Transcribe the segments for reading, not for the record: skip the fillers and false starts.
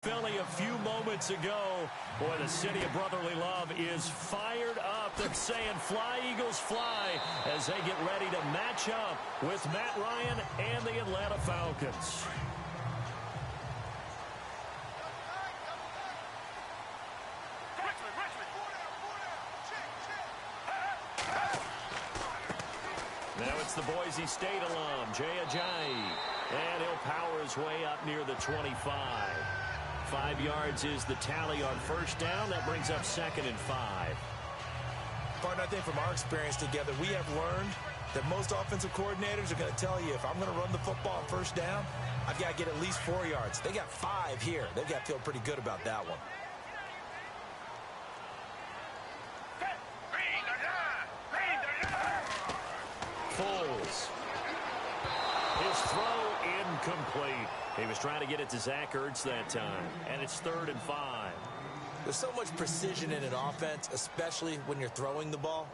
Philly a few moments ago. Boy, the city of brotherly love is fired up. They're saying fly, Eagles, fly, as they get ready to match up with Matt Ryan and the Atlanta Falcons. Now it's the Boise State alum, Jay Ajayi, and he'll power his way up near the 25. 5 yards is the tally on first down. That brings up 2nd and 5. Partner, I think from our experience together, we have learned that most offensive coordinators are going to tell you, if I'm going to run the football on first down, I've got to get at least 4 yards. They got 5 here. They've got to feel pretty good about that one. Foles. His throw incomplete. He was trying to get it to Zach Ertz that time. And it's 3rd and 5. There's so much precision in an offense, especially when you're throwing the ball.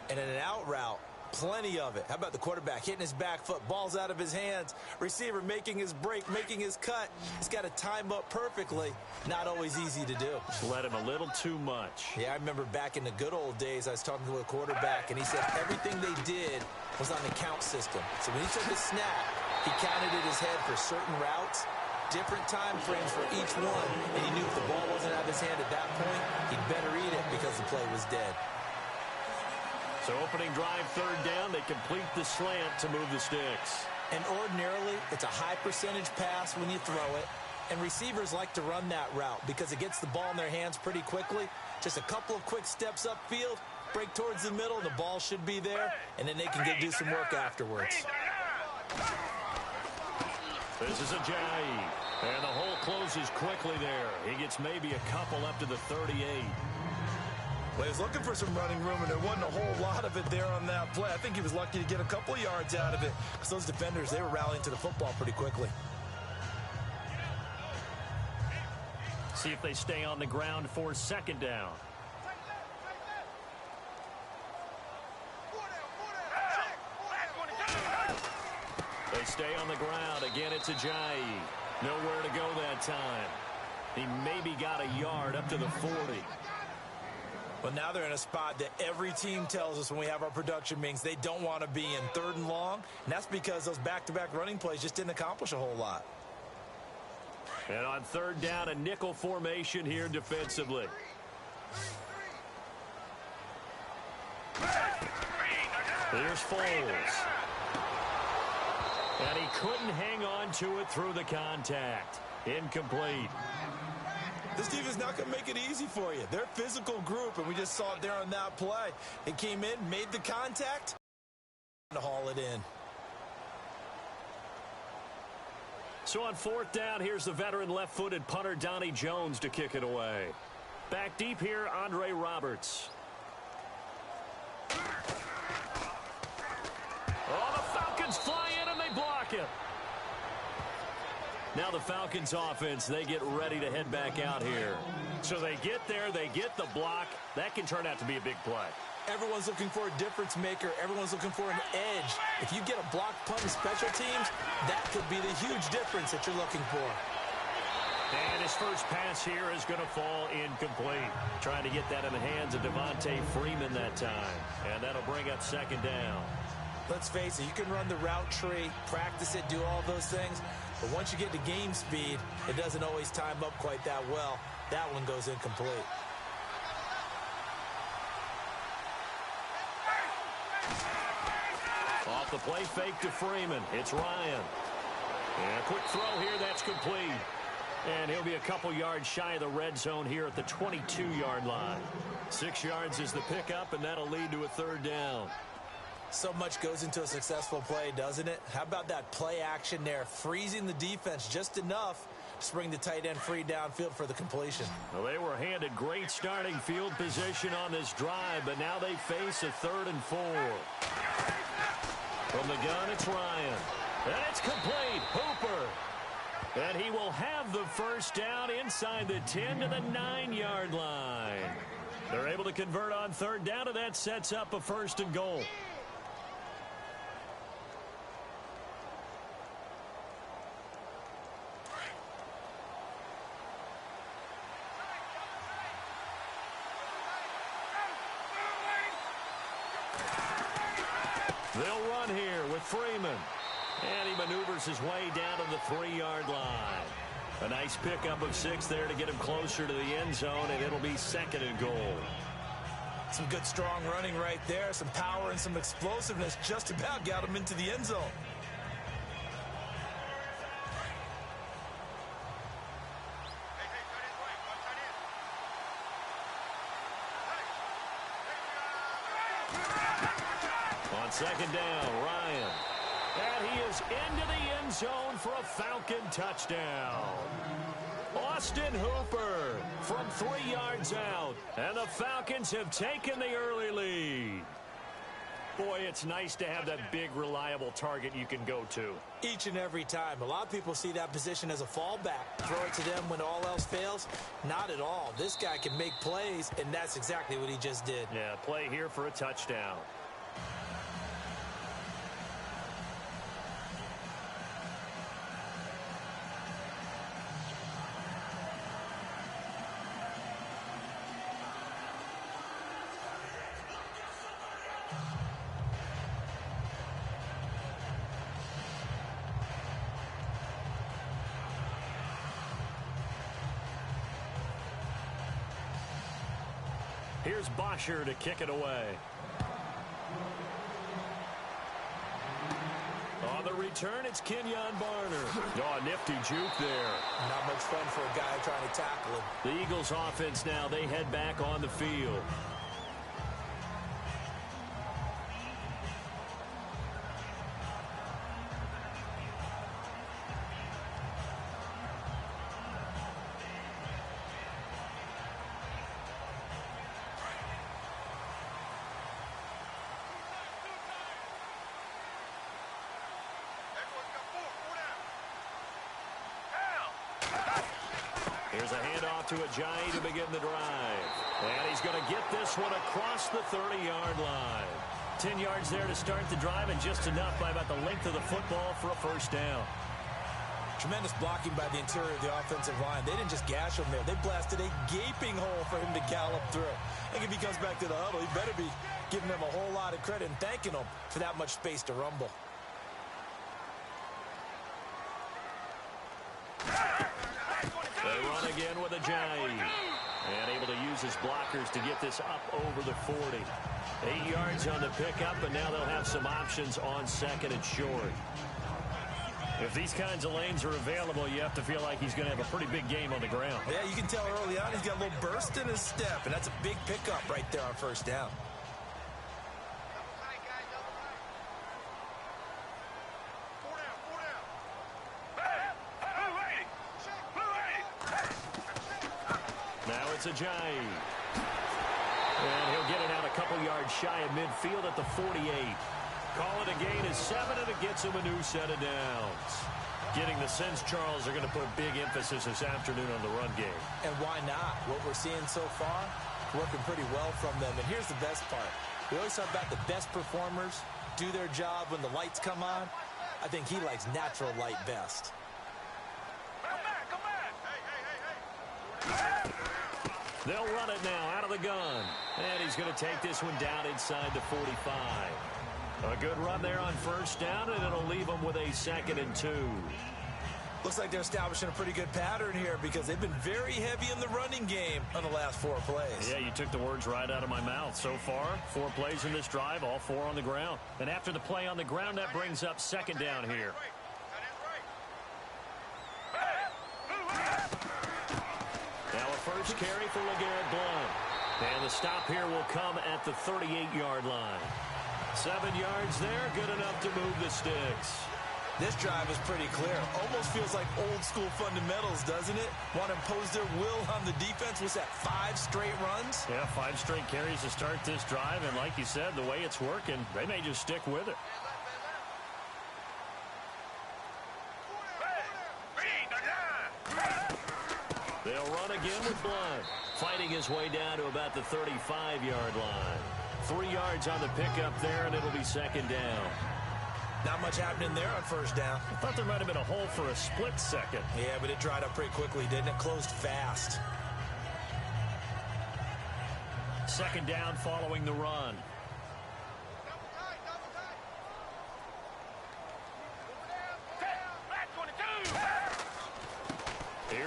And in an out route, plenty of it. How about the quarterback hitting his back foot, balls out of his hands, receiver making his break, making his cut. He's got to time up perfectly. Not always easy to do. Just let him a little too much. Yeah, I remember back in the good old days, I was talking to a quarterback, and he said everything they did was on the count system. So when he took a snap, he counted in his head for certain routes, different time frames for each one, and he knew if the ball wasn't out of his hand at that point, he'd better eat it because the play was dead. So opening drive, 3rd down, they complete the slant to move the sticks. And ordinarily, it's a high percentage pass when you throw it, and receivers like to run that route because it gets the ball in their hands pretty quickly. Just a couple of quick steps upfield, break towards the middle, the ball should be there, and then they can do some work afterwards. This is Ajayi, and the hole closes quickly there. He gets maybe a couple up to the 38. Well, he was looking for some running room, and there wasn't a whole lot of it there on that play. I think he was lucky to get a couple yards out of it because those defenders, they were rallying to the football pretty quickly. See if they stay on the ground for 2nd down. They stay on the ground. Again, it's Ajayi. Nowhere to go that time. He maybe got a yard up to the 40. Well, now they're in a spot that every team tells us when we have our production meetings they don't want to be in, 3rd and long. And that's because those back-to-back running plays just didn't accomplish a whole lot. And on 3rd down, a nickel formation here defensively. Here's Foles. And he couldn't hang on to it through the contact. Incomplete. This defense is not going to make it easy for you. They're a physical group, and we just saw it there on that play. It came in, made the contact, to haul it in. So on 4th down, here's the veteran left-footed punter Donnie Jones to kick it away. Back deep here, Andre Roberts. Oh, the Falcons fly in and they block it. Now the Falcons offense, they get ready to head back out here. So they get there, they get the block. That can turn out to be a big play. Everyone's looking for a difference maker. Everyone's looking for an edge. If you get a block punt in special teams, that could be the huge difference that you're looking for. And his first pass here is going to fall incomplete. Trying to get that in the hands of Devontae Freeman that time. And that'll bring up 2nd down. Let's face it, you can run the route tree, practice it, do all those things. But once you get to game speed, it doesn't always time up quite that well. That one goes incomplete. Off the play fake to Freeman. It's Ryan. And a quick throw here. That's complete. And he'll be a couple yards shy of the red zone here at the 22-yard line. 6 yards is the pickup, and that'll lead to a 3rd down. So much goes into a successful play, doesn't it? How about that play action there? Freezing the defense just enough to bring the tight end free downfield for the completion. Well, they were handed great starting field position on this drive, but now they face a 3rd and 4. From the gun, it's Ryan. And it's complete. Hooper. And he will have the first down inside the 10 to the 9-yard line. They're able to convert on 3rd down, and that sets up a 1st and goal. They'll run here with Freeman. And he maneuvers his way down to the 3-yard line. A nice pickup of 6 there to get him closer to the end zone, and it'll be 2nd and goal. Some good, strong running right there. Some power and some explosiveness just about got him into the end zone. On 2nd down, Ryan. And he is into the end zone for a Falcon touchdown. Austin Hooper from 3 yards out. And the Falcons have taken the early lead. Boy, it's nice to have that big, reliable target you can go to. Each and every time. A lot of people see that position as a fallback. Throw it to them when all else fails. Not at all. This guy can make plays, and that's exactly what he just did. Yeah, play here for a touchdown. Here's Bosher to kick it away. On the return, it's Kenyon Barner. Oh, nifty juke there. Not much fun for a guy trying to tackle him. The Eagles offense now, they head back on the field. Here's a handoff to Ajayi to begin the drive. And he's going to get this one across the 30-yard line. 10 yards there to start the drive, and just enough by about the length of the football for a first down. Tremendous blocking by the interior of the offensive line. They didn't just gash him there. They blasted a gaping hole for him to gallop through. I think if he comes back to the huddle, he better be giving them a whole lot of credit and thanking them for that much space to rumble. They run again with Ajayi. And able to use his blockers to get this up over the 40. 8 yards on the pickup, and now they'll have some options on 2nd and short. If these kinds of lanes are available, you have to feel like he's going to have a pretty big game on the ground. Yeah, you can tell early on he's got a little burst in his step, and that's a big pickup right there on first down. Now it's Ajayi. And he'll get it out a couple yards shy of midfield at the 48. Call it a gain of 7, and it gets him a new set of downs. Getting the sense Charles are going to put a big emphasis this afternoon on the run game. And why not? What we're seeing so far, working pretty well from them. And here's the best part. We always talk about the best performers do their job when the lights come on. I think he likes natural light best. They'll run it now out of the gun. And he's going to take this one down inside the 45. A good run there on first down, and it'll leave them with a 2nd and 2. Looks like they're establishing a pretty good pattern here because they've been very heavy in the running game on the last 4 plays. Yeah, you took the words right out of my mouth. So far, 4 plays in this drive, all 4 on the ground. And after the play on the ground, that brings up 2nd down here. Now a first carry for LeGarrette Blount. And the stop here will come at the 38-yard line. 7 yards there, good enough to move the sticks. This drive is pretty clear. Almost feels like old school fundamentals, doesn't it? Want to impose their will on the defense. Was that 5 straight runs? Yeah, 5 straight carries to start this drive. And like you said, the way it's working, they may just stick with it. They'll run again with Blount. Fighting his way down to about the 35-yard line. 3 yards on the pickup there, and it'll be 2nd down. Not much happening there on first down. I thought there might have been a hole for a split second. Yeah, but it dried up pretty quickly, didn't it? Closed fast. 2nd down following the run.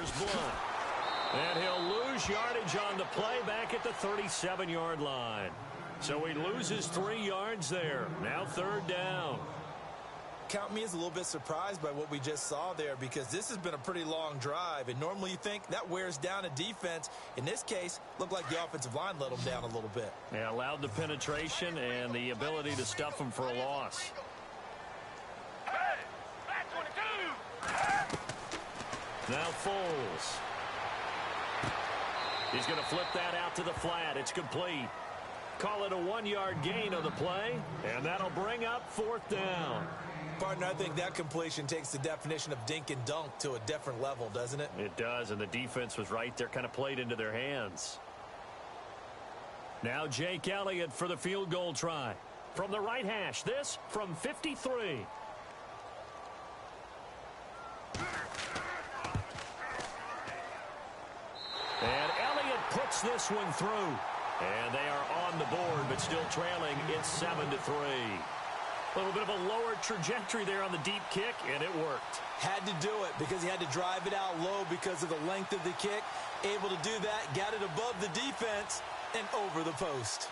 first blood. And he'll lose yardage on the play back at the 37-yard line. So he loses 3 yards there. Now third down. Count me as a little bit surprised by what we just saw there, because this has been a pretty long drive, and normally you think that wears down a defense. In this case, looked like the offensive line let them down a little bit. Yeah, allowed the penetration and the ability to stuff them for a loss. Now Foles. He's going to flip that out to the flat. It's complete. Call it a 1-yard gain on the play, and that'll bring up fourth down. Partner, I think that completion takes the definition of dink and dunk to a different level, doesn't it? It does, and the defense was right there, kind of played into their hands. Now Jake Elliott for the field goal try. From the right hash, this from 53. And Elliott puts this one through. And they are on the board, but still trailing. It's 7-3. A little bit of a lower trajectory there on the deep kick, and it worked. Had to do it because he had to drive it out low because of the length of the kick. Able to do that, got it above the defense and over the post.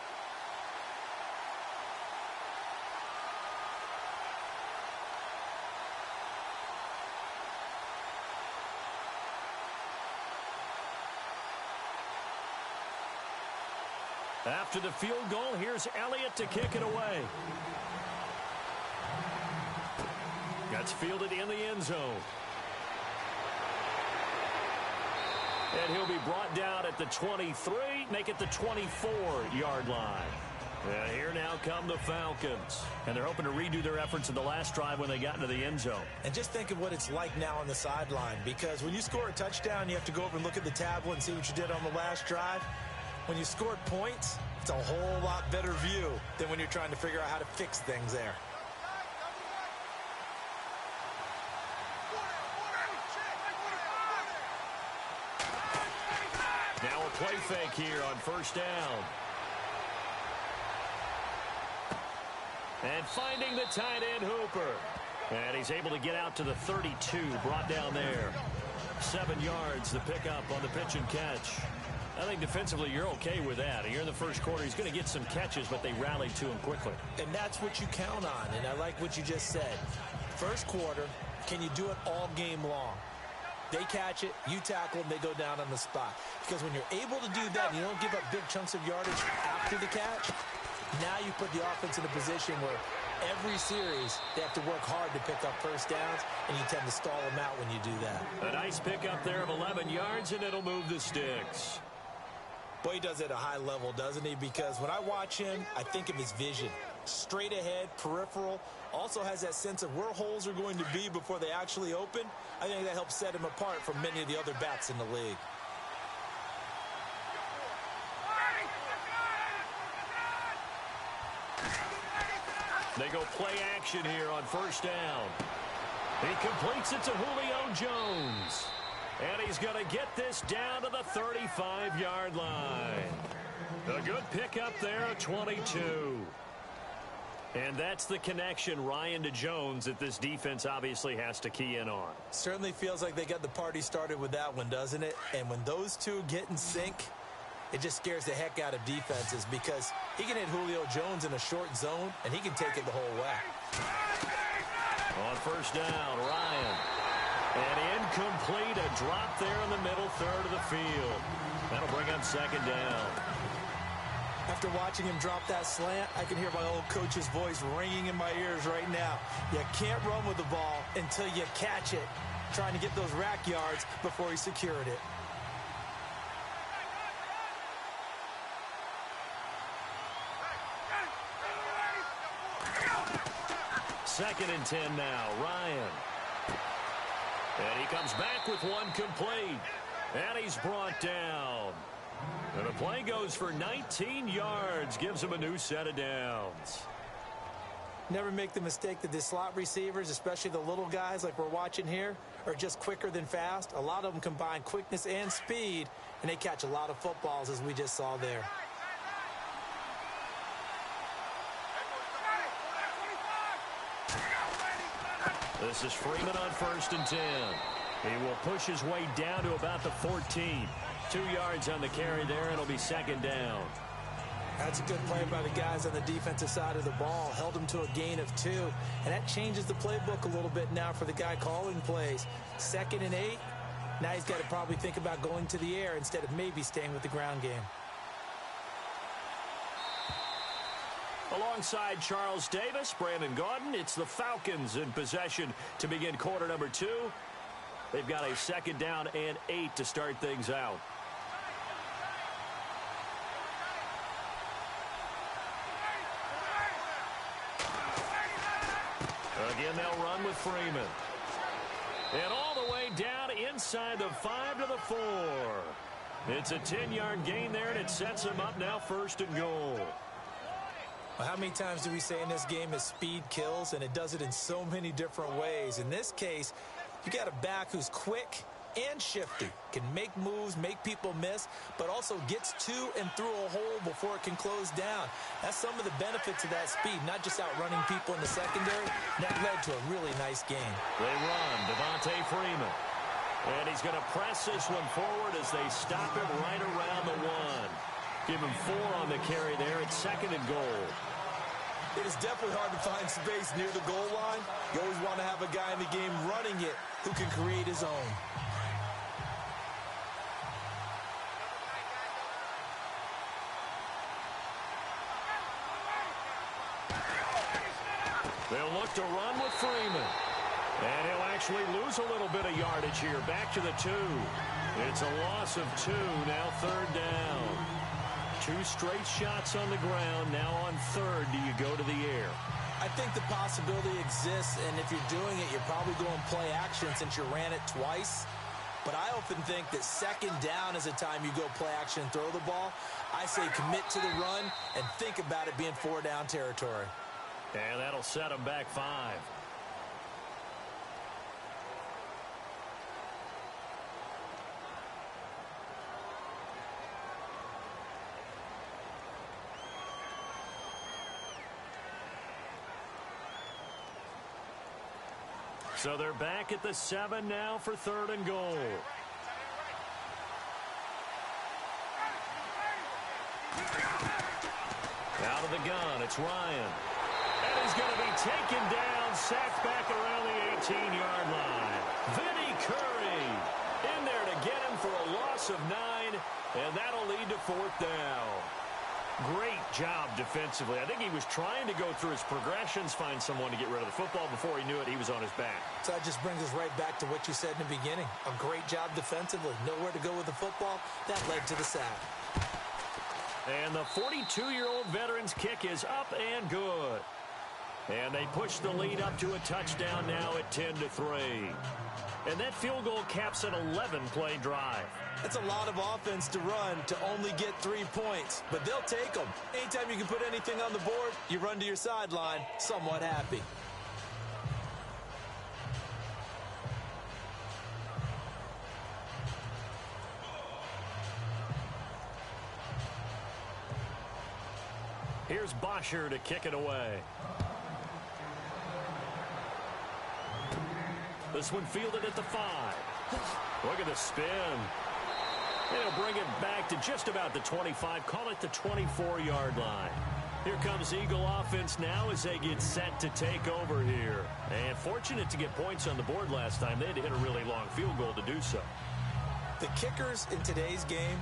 After the field goal, here's Elliott to kick it away. That's fielded in the end zone. And he'll be brought down at the 23, make it the 24-yard line. And here now come the Falcons. And they're hoping to redo their efforts in the last drive when they got into the end zone. And just think of what it's like now on the sideline, because when you score a touchdown, you have to go over and look at the tablet and see what you did on the last drive. When you scored points, it's a whole lot better view than when you're trying to figure out how to fix things there. Now a play fake here on first down. And finding the tight end Hooper. And he's able to get out to the 32, brought down there. 7 yards, the pickup on the pitch and catch. I think defensively you're okay with that. Here in the first quarter, he's going to get some catches, but they rallied to him quickly. And that's what you count on, and I like what you just said. First quarter, can you do it all game long? They catch it, you tackle them, they go down on the spot. Because when you're able to do that and you don't give up big chunks of yardage after the catch, now you put the offense in a position where every series they have to work hard to pick up first downs, and you tend to stall them out when you do that. A nice pickup there of 11 yards, and it'll move the sticks. Boy, he does it at a high level, doesn't he? Because when I watch him, I think of his vision. Straight ahead, peripheral. Also has that sense of where holes are going to be before they actually open. I think that helps set him apart from many of the other backs in the league. They go play action here on first down. He completes it to Julio Jones. And he's going to get this down to the 35-yard line. A good pickup there at 22. And that's the connection, Ryan, to Jones, that this defense obviously has to key in on. Certainly feels like they got the party started with that one, doesn't it? And when those two get in sync, it just scares the heck out of defenses, because he can hit Julio Jones in a short zone, and he can take it the whole way. On first down, Ryan. And incomplete, a drop there in the middle third of the field. That'll bring up second down. After watching him drop that slant, I can hear my old coach's voice ringing in my ears right now. You can't run with the ball until you catch it. Trying to get those rack yards before he secured it. Second and 10 now, Ryan. And he comes back with one complete. And he's brought down. And the play goes for 19 yards. Gives him a new set of downs. Never make the mistake that the slot receivers, especially the little guys like we're watching here, are just quicker than fast. A lot of them combine quickness and speed, and they catch a lot of footballs, as we just saw there. This is Freeman on first and 10. He will push his way down to about the 14. 2 yards on the carry there, and it'll be second down. That's a good play by the guys on the defensive side of the ball. Held him to a gain of 2. And that changes the playbook a little bit now for the guy calling plays. 2nd and 8. Now he's got to probably think about going to the air instead of maybe staying with the ground game. Alongside Charles Davis, Brandon Gaudin, it's the Falcons in possession to begin quarter number 2. They've got a 2nd down and 8 to start things out. Again, they'll run with Freeman. And all the way down inside the 5 to the 4. It's a 10-yard gain there, and it sets him up now 1st and goal. Well, how many times do we say in this game is speed kills, and it does it in so many different ways. In this case, you got a back who's quick and shifty, can make moves, make people miss, but also gets to and through a hole before it can close down. That's some of the benefits of that speed, not just outrunning people in the secondary. That led to a really nice game. They run, Devontae Freeman. And he's going to press this one forward as they stop him right around the 1. Give him 4 on the carry there. It's 2nd and goal. It is definitely hard to find space near the goal line. You always want to have a guy in the game running it who can create his own. They'll look to run with Freeman. And he'll actually lose a little bit of yardage here. Back to the 2. It's a loss of 2. Now 3rd down. 2 straight shots on the ground. Now on 3rd, do you go to the air? I think the possibility exists, and if you're doing it, you're probably going play action since you ran it twice. But I often think that 2nd down is a time you go play action and throw the ball. I say commit to the run and think about it being 4-down territory. And that'll set them back 5. So they're back at the 7 now for 3rd and goal. Out of the gun, it's Ryan. And he's going to be taken down, sacked back around the 18-yard line. Vinny Curry in there to get him for a loss of 9, and that'll lead to 4th down. Great job defensively. I think he was trying to go through his progressions, find someone to get rid of the football. Before he knew it, he was on his back. So that just brings us right back to what you said in the beginning. A great job defensively. Nowhere to go with the football. That led to the sack. And the 42-year-old veteran's kick is up and good. And they push the lead up to a touchdown now at 10-3. And that field goal caps an 11-play drive. That's a lot of offense to run to only get 3 points, but they'll take them. Anytime you can put anything on the board, you run to your sideline somewhat happy. Here's Bosher to kick it away. This one fielded at the 5. Look at the spin. They'll bring it back to just about the 25. Call it the 24-yard line. Here comes Eagle offense now as they get set to take over here. And fortunate to get points on the board last time. They had to hit a really long field goal to do so. The kickers in today's game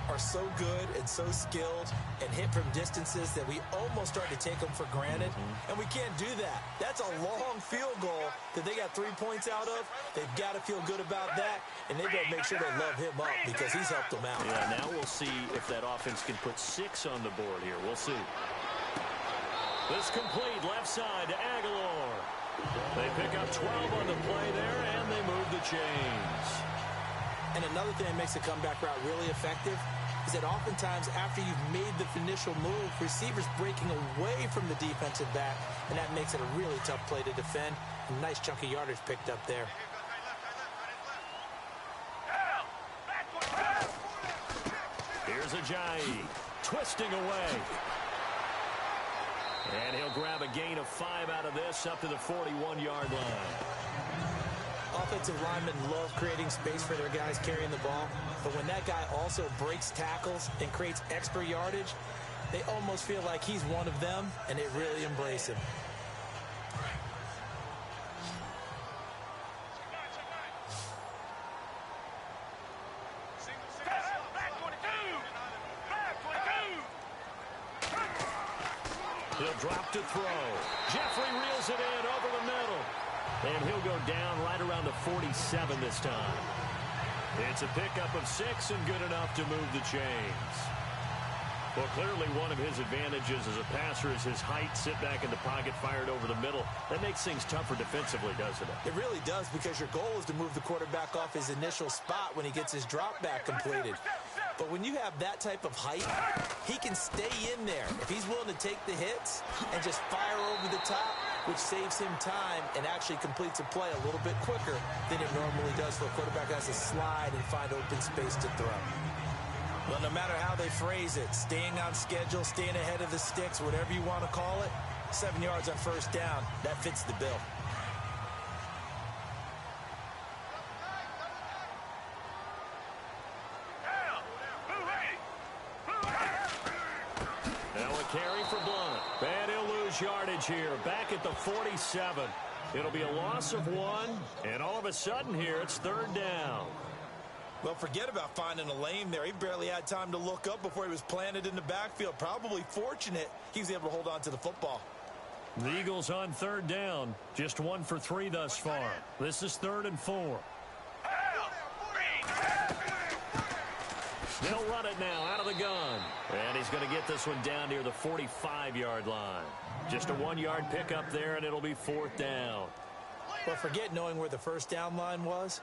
are so good and so skilled and hit from distances that we almost start to take them for granted. And we can't do that. That's a long field goal that they got 3 points out of. They've got to feel good about that, and they better make sure they love him up because he's helped them out. Yeah, now we'll see if that offense can put 6 on the board here. We'll see. This complete left side to Aguilar. They pick up 12 on the play there, and they move the chains. And another thing that makes the comeback route really effective is that oftentimes after you've made the initial move, receivers breaking away from the defensive back, and that makes it a really tough play to defend. A nice chunk of yardage picked up there. Here's Ajayi twisting away. And he'll grab a gain of 5 out of this up to the 41-yard line. Offensive linemen love creating space for their guys carrying the ball, but when that guy also breaks tackles and creates extra yardage, they almost feel like he's one of them, and they really embrace him. He'll drop to throw. Jeffrey reels it in over the middle. And he'll go down right around the 47 this time. It's a pickup of 6 and good enough to move the chains. Well, clearly one of his advantages as a passer is his height. Sit back in the pocket, fired over the middle. That makes things tougher defensively, doesn't it? It really does, because your goal is to move the quarterback off his initial spot when he gets his drop back completed. But when you have that type of height, he can stay in there if he's willing to take the hits and just fire over the top, which saves him time and actually completes a play a little bit quicker than it normally does for a quarterback that has to slide and find open space to throw. Well, no matter how they phrase it, staying on schedule, staying ahead of the sticks, whatever you want to call it, 7 yards on first down, that fits the bill. Now a carry for Blunt. And he'll lose yardage here, back at the 47. It'll be a loss of 1, and all of a sudden here, it's third down. Well, forget about finding a lane there. He barely had time to look up before he was planted in the backfield. Probably fortunate he was able to hold on to the football. The Eagles on third down. Just 1 for 3 thus far. This is 3rd and 4. They'll run it now out of the gun. And he's going to get this one down near the 45-yard line. Just a 1-yard pickup there, and it'll be 4th down. Well, forget knowing where the first down line was.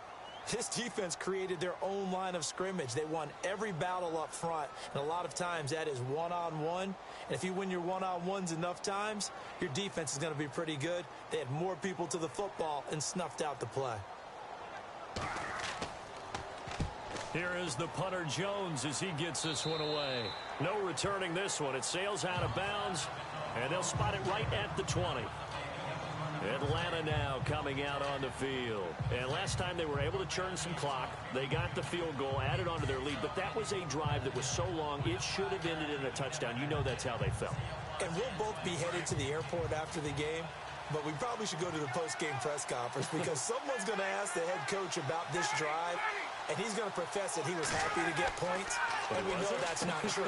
This defense created their own line of scrimmage. They won every battle up front, and a lot of times that is one-on-one. And if you win your one-on-ones enough times, your defense is going to be pretty good. They had more people to the football and snuffed out the play. Here is the punter Jones as he gets this one away. No returning this one. It sails out of bounds, and they'll spot it right at the 20. Atlanta now coming out on the field. And last time they were able to churn some clock. They got the field goal, added onto their lead, but that was a drive that was so long it should have ended in a touchdown. You know that's how they felt. And we'll both be headed to the airport after the game, but we probably should go to the post-game press conference because someone's going to ask the head coach about this drive, and he's going to profess that he was happy to get points, and we know that's not true.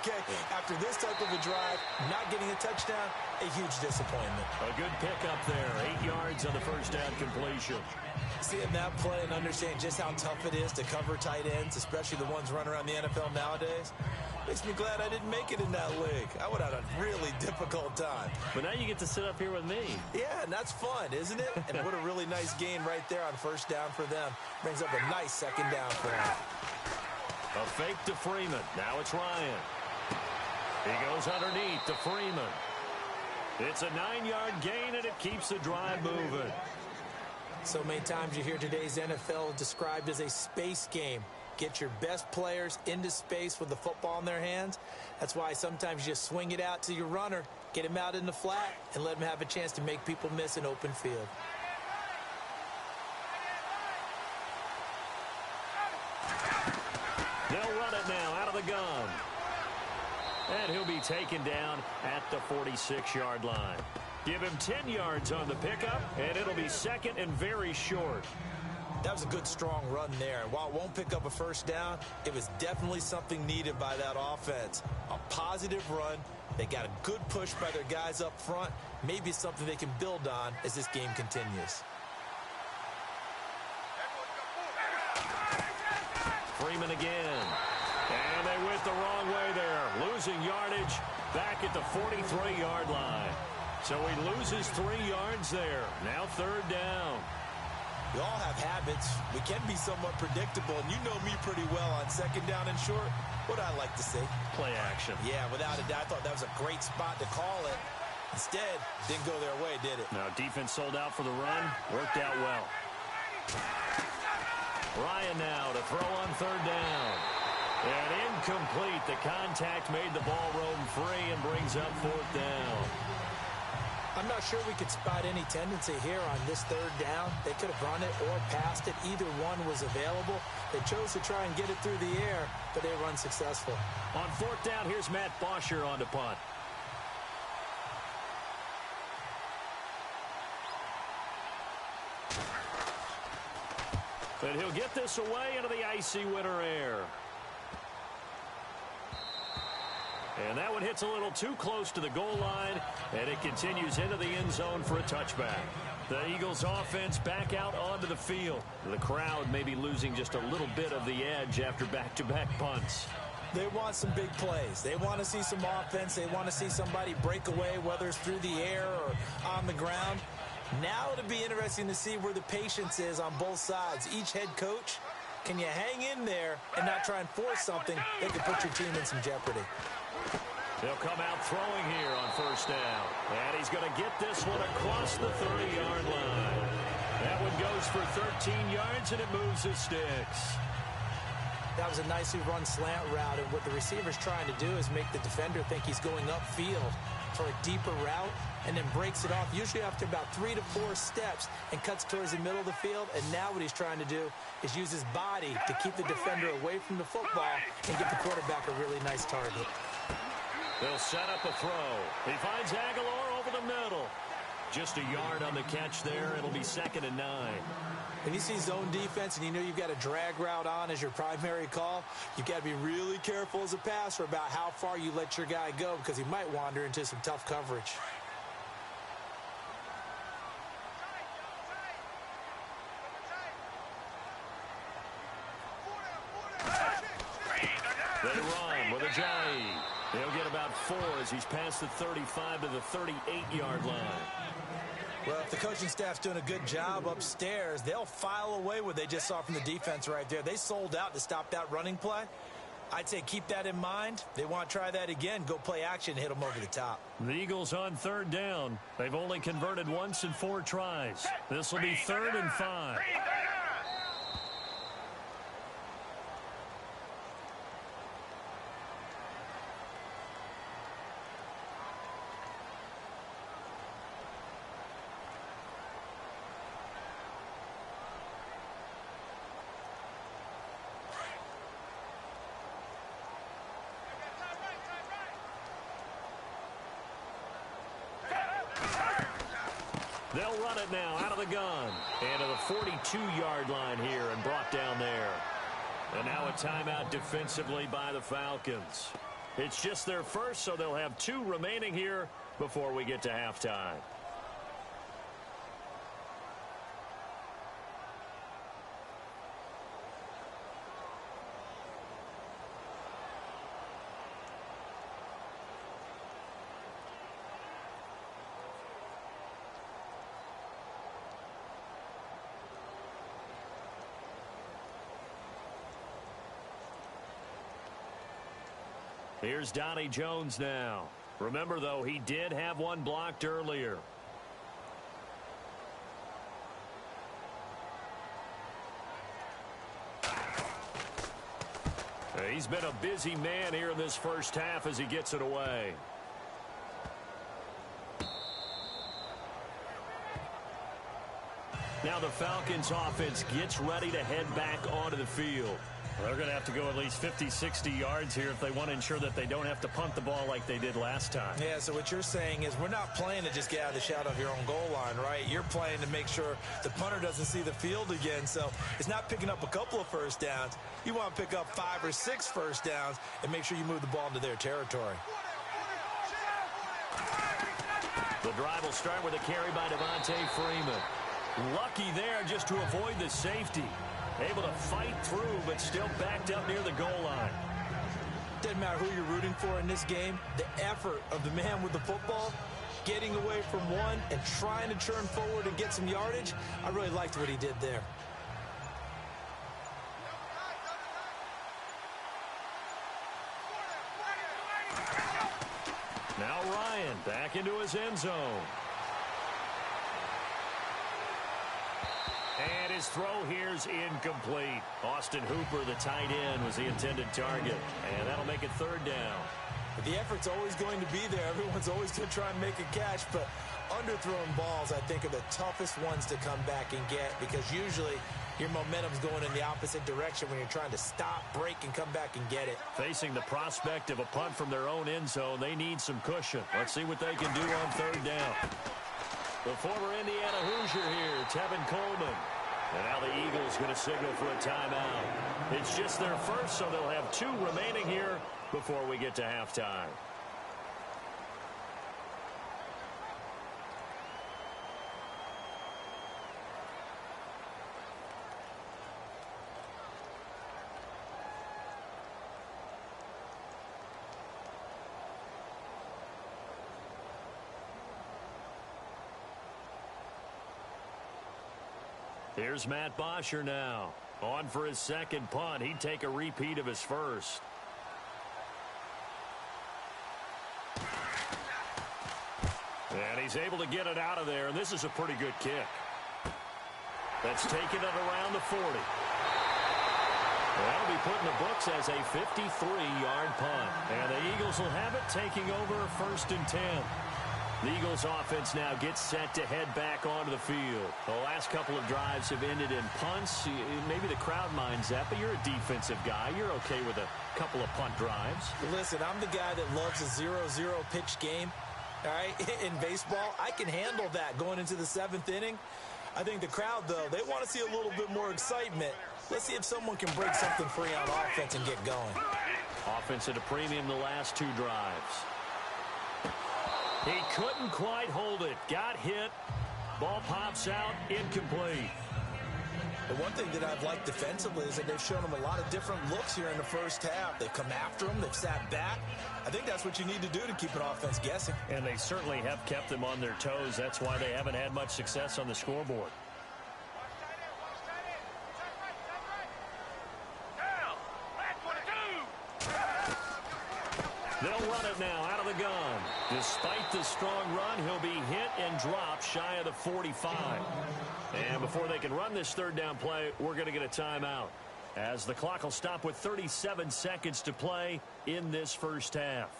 Okay, after this type of a drive, not getting a touchdown, a huge disappointment. A good pickup there, 8 yards on the first down completion. Seeing that play and understanding just how tough it is to cover tight ends, especially the ones running around the NFL nowadays, makes me glad I didn't make it in that league. I would have had a really difficult time. But now you get to sit up here with me. Yeah, and that's fun, isn't it? And what a really nice gain right there on first down for them. Brings up a nice second down for them. A fake to Freeman. Now it's Ryan. He goes underneath to Freeman. It's a 9-yard gain, and it keeps the drive moving. So many times you hear today's NFL described as a space game. Get your best players into space with the football in their hands. That's why sometimes you just swing it out to your runner, get him out in the flat, and let him have a chance to make people miss an open field. They'll run it now out of the gun. And he'll be taken down at the 46-yard line. Give him 10 yards on the pickup, and it'll be second and very short. That was a good, strong run there. While it won't pick up a first down, it was definitely something needed by that offense. A positive run. They got a good push by their guys up front. Maybe something they can build on as this game continues. Freeman again. And they went the wrong way there. Losing yardage back at the 43-yard line. So he loses 3 yards there. Now third down. We all have habits. We can be somewhat predictable, and you know me pretty well on second down and short. What I like to see? Play action. Yeah, without a doubt. I thought that was a great spot to call it. Instead, didn't go their way, did it? Now defense sold out for the run. Worked out well. Ryan now to throw on third down. And incomplete. The contact made the ball roam free and brings up fourth down. I'm not sure we could spot any tendency here on this third down. They could have run it or passed it. Either one was available. They chose to try and get it through the air, but they were unsuccessful. On fourth down, here's Matt Bosher on the punt. But he'll get this away into the icy winter air. And that one hits a little too close to the goal line, and it continues into the end zone for a touchback. The Eagles offense back out onto the field. The crowd may be losing just a little bit of the edge after back-to-back punts. They want some big plays. They want to see some offense. They want to see somebody break away, whether it's through the air or on the ground. Now it'll be interesting to see where the patience is on both sides. Each head coach, can you hang in there and not try and force something that could put your team in some jeopardy? They'll come out throwing here on first down. And he's going to get this one across the 30-yard line. That one goes for 13 yards, and it moves the sticks. That was a nicely run slant route, and what the receiver's trying to do is make the defender think he's going upfield for a deeper route, and then breaks it off, usually after about 3 to 4 steps, and cuts towards the middle of the field. And now what he's trying to do is use his body to keep the defender away from the football and get the quarterback a really nice target. They'll set up a throw. He finds Aguilar over the middle. Just a yard on the catch there. It'll be 2nd and 9. When you see zone defense and you know you've got a drag route on as your primary call, you've got to be really careful as a passer about how far you let your guy go, because he might wander into some tough coverage. They run with Ajayi. He'll get about 4 as he's past the 35 to the 38-yard line. Well, if the coaching staff's doing a good job upstairs, they'll file away what they just saw from the defense right there. They sold out to stop that running play. I'd say keep that in mind. They want to try that again. Go play action and hit them over the top. The Eagles on third down. They've only converted once in 4 tries. This will be 3rd and 5. They'll run it now out of the gun. And to the 42-yard line here and brought down there. And now a timeout defensively by the Falcons. It's just their first, so they'll have 2 remaining here before we get to halftime. Here's Donnie Jones now. Remember, though, he did have one blocked earlier. He's been a busy man here in this first half as he gets it away. Now the Falcons offense gets ready to head back onto the field. They're going to have to go at least 50, 60 yards here if they want to ensure that they don't have to punt the ball like they did last time. Yeah, so what you're saying is we're not playing to just get out of the shadow of your own goal line, right? You're playing to make sure the punter doesn't see the field again. So it's not picking up a couple of first downs. You want to pick up 5 or 6 first downs and make sure you move the ball into their territory. The drive will start with a carry by Devontae Freeman. Lucky there just to avoid the safety. Able to fight through, but still backed up near the goal line. Doesn't matter who you're rooting for in this game. The effort of the man with the football, getting away from one and trying to turn forward and get some yardage, I really liked what he did there. Now Ryan back into his end zone. And his throw here's incomplete. Austin Hooper, the tight end, was the intended target. And that'll make it 3rd down. The effort's always going to be there. Everyone's always going to try and make a catch, but underthrown balls, I think, are the toughest ones to come back and get because usually your momentum's going in the opposite direction when you're trying to stop, break, and come back and get it. Facing the prospect of a punt from their own end zone, they need some cushion. Let's see what they can do on third down. The former Indiana Hoosier here, Tevin Coleman. And now the Eagles going to signal for a timeout. It's just their first, so they'll have 2 remaining here before we get to halftime. Here's Matt Bosher now. On for his second punt. He'd take a repeat of his first. And he's able to get it out of there, and this is a pretty good kick. That's taken it around the 40. That'll be put in the books as a 53-yard punt. And the Eagles will have it taking over 1st and 10. The Eagles offense now gets set to head back onto the field. The last couple of drives have ended in punts. Maybe the crowd minds that, but you're a defensive guy. You're okay with a couple of punt drives. Listen, I'm the guy that loves a 0-0 pitch game. All right, in baseball, I can handle that going into the 7th inning. I think the crowd, though, they want to see a little bit more excitement. Let's see if someone can break something free on offense and get going. Offense at a premium the last 2 drives. He couldn't quite hold it. Got hit. Ball pops out. Incomplete. The one thing that I've liked defensively is that they've shown him a lot of different looks here in the first half. They've come after him. They've sat back. I think that's what you need to do to keep an offense guessing. And they certainly have kept them on their toes. That's why they haven't had much success on the scoreboard. They'll run it now out of the gun. Despite the strong run, he'll be hit and dropped shy of the 45. And before they can run this third down play, we're going to get a timeout, as the clock will stop with 37 seconds to play in this first half.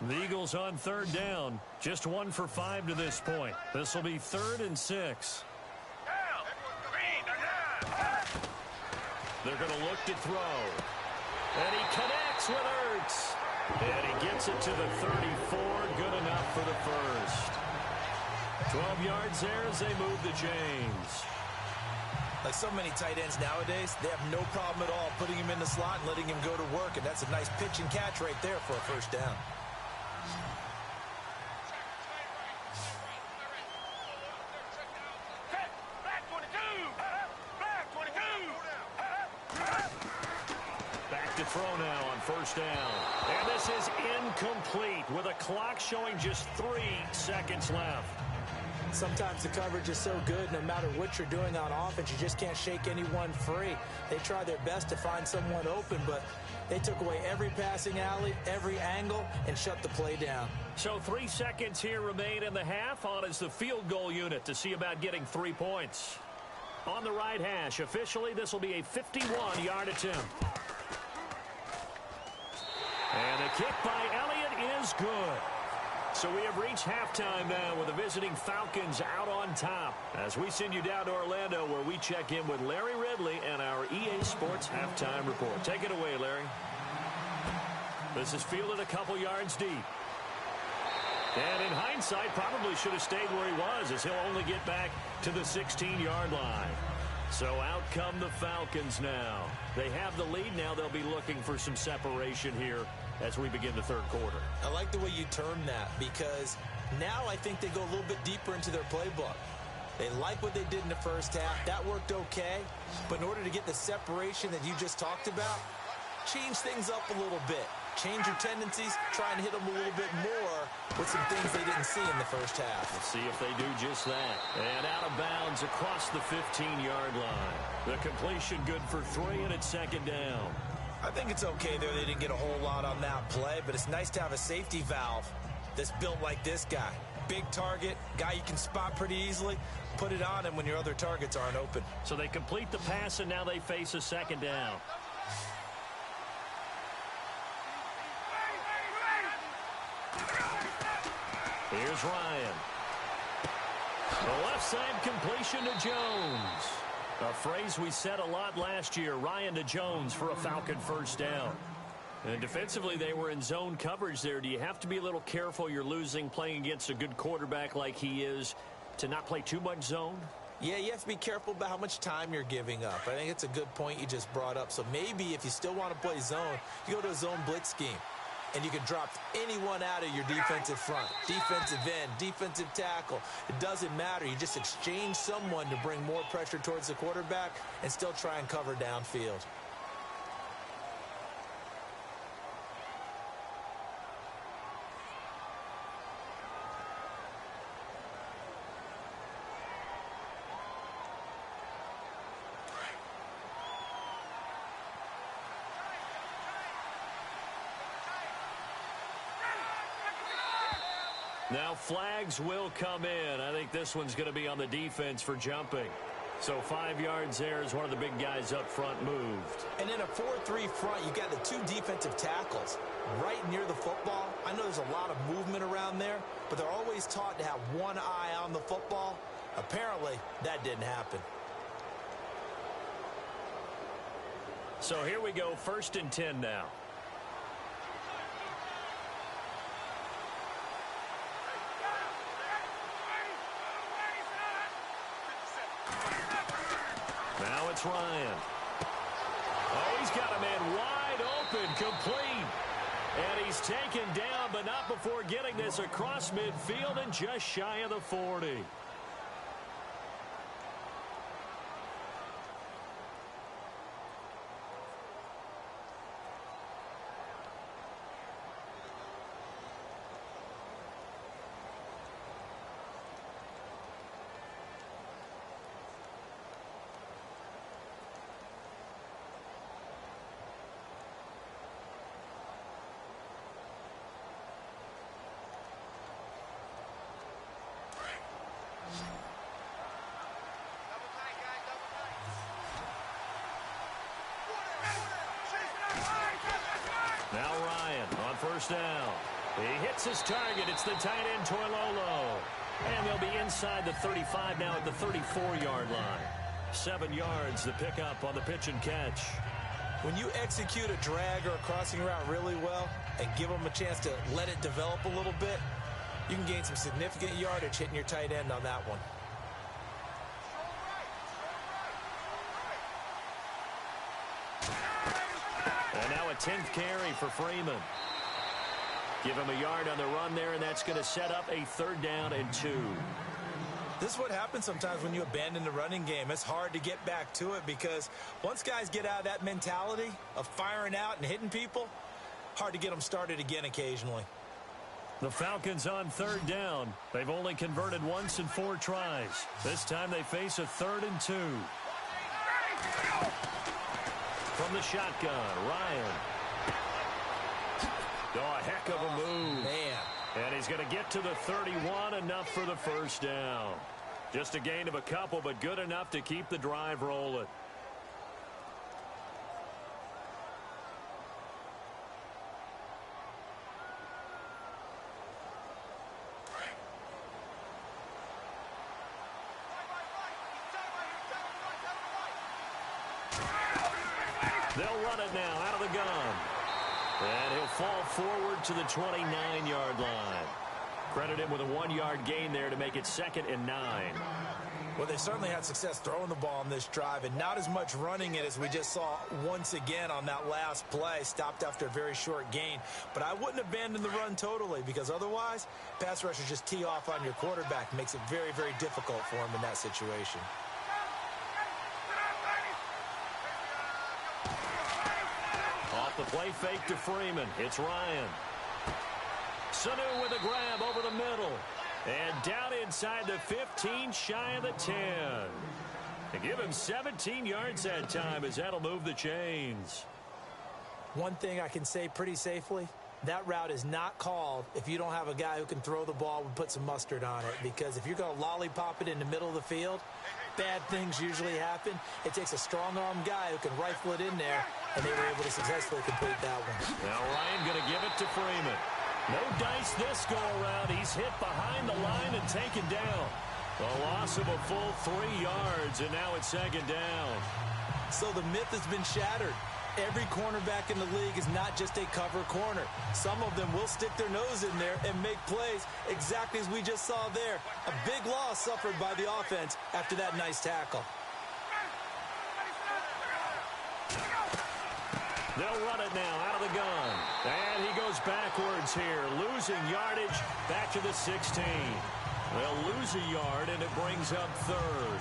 The Eagles on third down. Just 1 for 5 to this point. This will be 3rd and 6. They're going to look to throw. And he connects with Ertz. And he gets it to the 34. Good enough for the first. 12 yards there as they move the chains. Like so many tight ends nowadays, they have no problem at all putting him in the slot and letting him go to work. And that's a nice pitch and catch right there for a first down. Throw now on first down. And this is incomplete with a clock showing just 3 seconds left. Sometimes the coverage is so good, no matter what you're doing on offense, you just can't shake anyone free. They try their best to find someone open, but they took away every passing alley, every angle, and shut the play down. So 3 seconds here remain in the half. On is the field goal unit to see about getting 3 points. On the right hash, officially, this will be a 51-yard attempt. And a kick by Elliott is good. So we have reached halftime now with the visiting Falcons out on top, as we send you down to Orlando, where we check in with Larry Ridley and our EA Sports halftime report. Take it away, Larry. This is fielded a couple yards deep. And in hindsight, probably should have stayed where he was, as he'll only get back to the 16-yard line. So out come the Falcons now. They have the lead now. They'll be looking for some separation here as we begin the third quarter. I like the way you term that, because now I think they go a little bit deeper into their playbook. They like what they did in the first half. That worked okay. But in order to get the separation that you just talked about, change things up a little bit. Change your tendencies, try and hit them a little bit more with some things they didn't see in the first half. Let's see if they do just that. And out of bounds across the 15-yard line. The completion good for 3, and it's second down. I think it's okay there. They didn't get a whole lot on that play, but it's nice to have a safety valve that's built like this guy. Big target, guy you can spot pretty easily. Put it on him when your other targets aren't open. So they complete the pass, and now they face a second down. Here's Ryan. The left side completion to Jones. A phrase we said a lot last year, Ryan to Jones for a Falcon first down. And defensively, they were in zone coverage there. Do you have to be a little careful you're losing playing against a good quarterback like he is to not play too much zone? Yeah, you have to be careful about how much time you're giving up. I think it's a good point you just brought up. So maybe if you still want to play zone, you go to a zone blitz scheme. And you can drop anyone out of your defensive front, defensive end, defensive tackle. It doesn't matter. You just exchange someone to bring more pressure towards the quarterback and still try and cover downfield. Now flags will come in. I think this one's going to be on the defense for jumping. So 5 yards there as one of the big guys up front moved. And in a 4-3 front, you got the 2 defensive tackles right near the football. I know there's a lot of movement around there, but they're always taught to have one eye on the football. Apparently, that didn't happen. So here we go, 1st and 10 now. Now it's Ryan. Oh, he's got a man wide open, complete. And he's taken down, but not before getting this across midfield and just shy of the 40. Now Ryan on 1st down. He hits his target. It's the tight end, Toilolo. And they'll be inside the 35 now at the 34-yard line. 7 yards the pickup on the pitch and catch. When you execute a drag or a crossing route really well and give them a chance to let it develop a little bit, you can gain some significant yardage hitting your tight end on that one. And now a 10th carry for Freeman. Give him a yard on the run there, and that's going to set up a 3rd down and 2. This is what happens sometimes when you abandon the running game. It's hard to get back to it because once guys get out of that mentality of firing out and hitting people, hard to get them started again occasionally. The Falcons on 3rd down. They've only converted once in 4 tries. This time they face a 3rd and 2. From the shotgun, Ryan. Oh, a heck of a move. Man. And he's going to get to the 31, enough for the 1st down. Just a gain of a couple, but good enough to keep the drive rolling. They'll run it now out of the gun. And he'll fall forward to the 29-yard line. Credit him with a 1-yard gain there to make it 2nd and 9. Well, they certainly had success throwing the ball on this drive and not as much running it as we just saw once again on that last play. Stopped after a very short gain. But I wouldn't abandon the run totally because otherwise, pass rushers just tee off on your quarterback. Makes it very, very difficult for him in that situation. Off The play fake to Freeman. It's Ryan. Sanu with a grab over the middle. And down inside the 15, shy of the 10. They give him 17 yards that time as that'll move the chains. One thing I can say pretty safely, that route is not called if you don't have a guy who can throw the ball and put some mustard on it. Because if you're going to lollipop it in the middle of the field, bad things usually happen. It takes a strong-arm guy who can rifle it in there, and they were able to successfully complete that one. Now Ryan going to give it to Freeman. No dice this go-around. He's hit behind the line and taken down. A loss of a full 3 yards, and now it's second down. So the myth has been shattered. Every cornerback in the league is not just a cover corner. Some of them will stick their nose in there and make plays exactly as we just saw there. A big loss suffered by the offense after that nice tackle. They'll run it now out of the gun. And he goes backwards here, losing yardage back to the 16. They'll lose a yard, and it brings up third.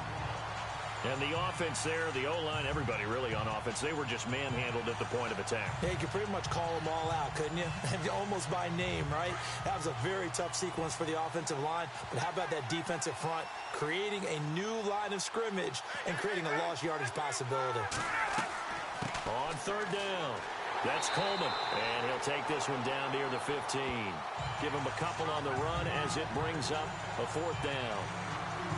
And the offense there, the O-line, everybody really on offense, they were just manhandled at the point of attack. Yeah, you could pretty much call them all out, couldn't you? Almost by name, right? That was a very tough sequence for the offensive line. But how about that defensive front creating a new line of scrimmage and creating a lost yardage possibility? On third down, that's Coleman. And he'll take this one down near the 15. Give him a couple on the run as it brings up a fourth down.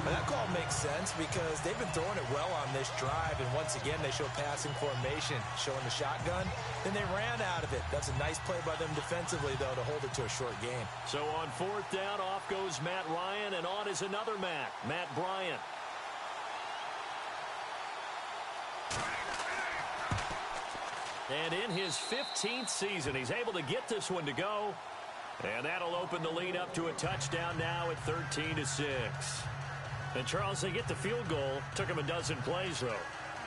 Well, that call makes sense because they've been throwing it well on this drive, and once again they show passing formation, showing the shotgun. Then they ran out of it. That's a nice play by them defensively, though, to hold it to a short game. So on fourth down, off goes Matt Ryan, and on is another Matt Bryant. And in his 15th season, he's able to get this one to go. And that'll open the lead up to a touchdown now at 13-6. And, Charles, they get the field goal. Took him a dozen plays, though.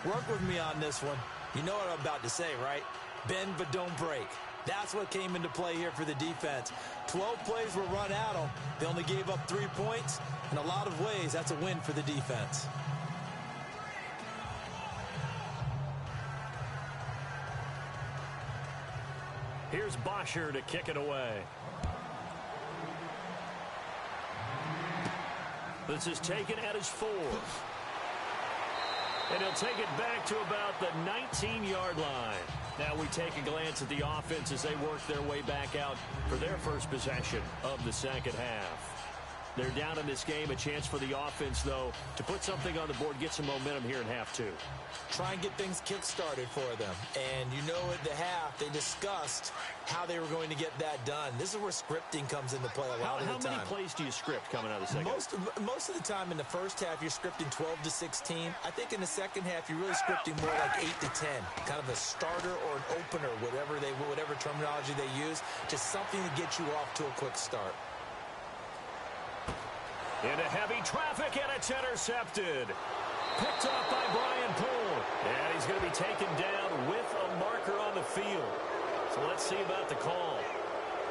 Work with me on this one. You know what I'm about to say, right? Bend but don't break. That's what came into play here for the defense. 12 plays were run at them. They only gave up 3 points. In a lot of ways, that's a win for the defense. Here's Bosher to kick it away. This is taken at his 4. And he'll take it back to about the 19-yard line. Now we take a glance at the offense as they work their way back out for their first possession of the second half. They're down in this game. A chance for the offense, though, to put something on the board, get some momentum here in half 2. Try and get things kick-started for them. And you know at the half, they discussed how they were going to get that done. This is where scripting comes into play a lot of the time. How many plays do you script coming out of the second half? Most of the time in the first half, you're scripting 12 to 16. I think in the second half, you're really scripting more like 8 to 10. Kind of a starter or an opener, whatever terminology they use. Just something to get you off to a quick start. Into heavy traffic, and it's intercepted. Picked up by Brian Poole. And he's going to be taken down with a marker on the field. So let's see about the call.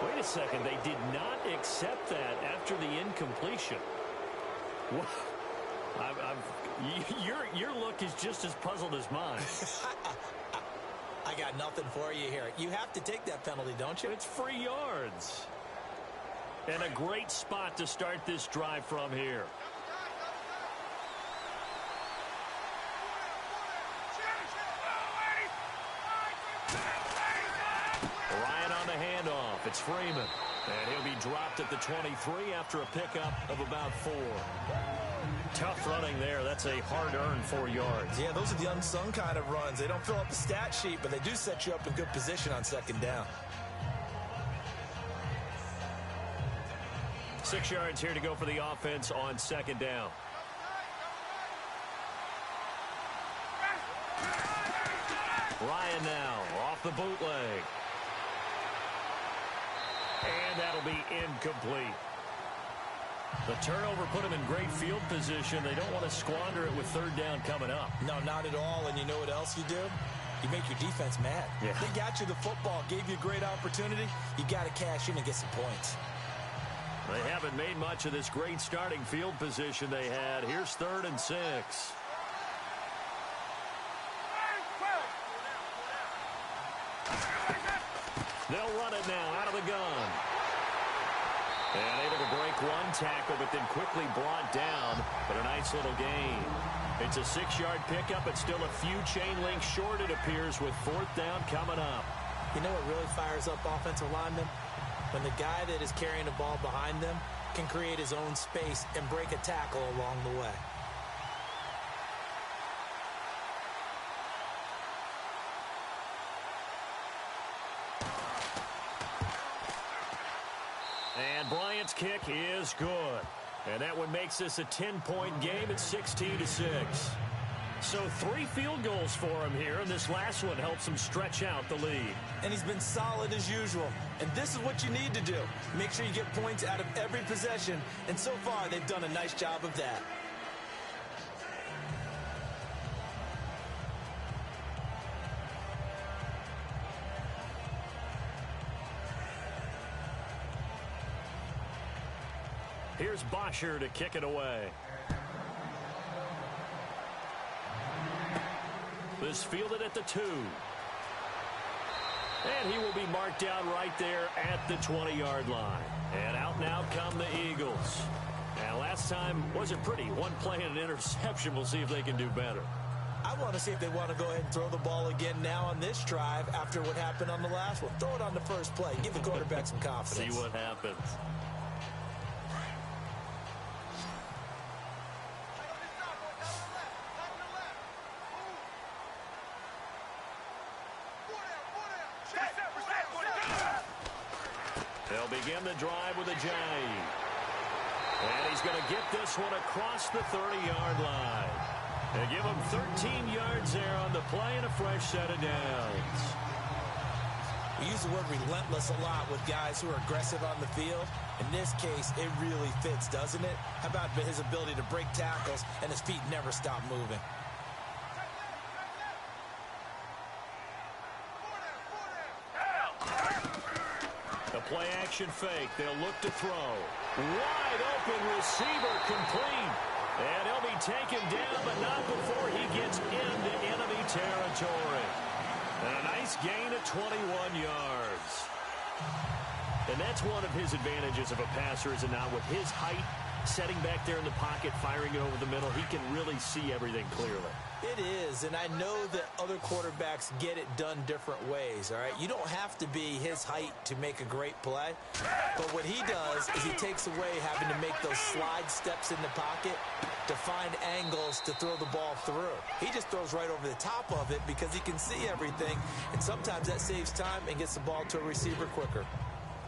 Wait a second. They did not accept that after the incompletion. What? Your look is just as puzzled as mine. I got nothing for you here. You have to take that penalty, don't you? It's free yards. And a great spot to start this drive from here. Ryan on the handoff. It's Freeman. And he'll be dropped at the 23 after a pickup of about 4. Tough running there. That's a hard-earned 4 yards. Yeah, those are the unsung kind of runs. They don't fill up the stat sheet, but they do set you up in good position on second down. 6 yards here to go for the offense on second down. Ryan now off the bootleg. And that'll be incomplete. The turnover put them in great field position. They don't want to squander it with third down coming up. No, not at all. And you know what else you do? You make your defense mad. Yeah. They got you the football, gave you a great opportunity. You got to cash in and get some points. They haven't made much of this great starting field position they had. Here's 3rd and 6. They'll run it now out of the gun. And able to break one tackle, but then quickly brought down. But a nice little gain. It's a 6-yard pickup, but still a few chain links short, it appears, with 4th down coming up. You know what really fires up offensive linemen? When the guy that is carrying the ball behind them can create his own space and break a tackle along the way. And Bryant's kick is good. And that one makes this a 10-point game at 16-6. So 3 field goals for him here, and this last one helps him stretch out the lead. And he's been solid as usual. And this is what you need to do. Make sure you get points out of every possession. And so far, they've done a nice job of that. Here's Bosher to kick it away. This fielded at the 2. And he will be marked down right there at the 20-yard line. And out now come the Eagles. And last time wasn't pretty. One play and an interception. We'll see if they can do better. I want to see if they want to go ahead and throw the ball again now on this drive after what happened on the last one. Throw it on the first play. Give the quarterback some confidence. See what happens. They'll begin the drive with a J. And he's going to get this one across the 30-yard line. They give him 13 yards there on the play and a fresh set of downs. We use the word relentless a lot with guys who are aggressive on the field. In this case, it really fits, doesn't it? How about his ability to break tackles and his feet never stop moving? The play action fake. They'll look to throw. Wide open receiver complete. And he'll be taken down, but not before he gets into enemy territory. And a nice gain of 21 yards. And that's one of his advantages of a passer, is it not? With his height, setting back there in the pocket, firing it over the middle, he can really see everything clearly. It is, and I know that other quarterbacks get it done different ways, all right? You don't have to be his height to make a great play, but what he does is he takes away having to make those slide steps in the pocket to find angles to throw the ball through. He just throws right over the top of it because he can see everything, and sometimes that saves time and gets the ball to a receiver quicker.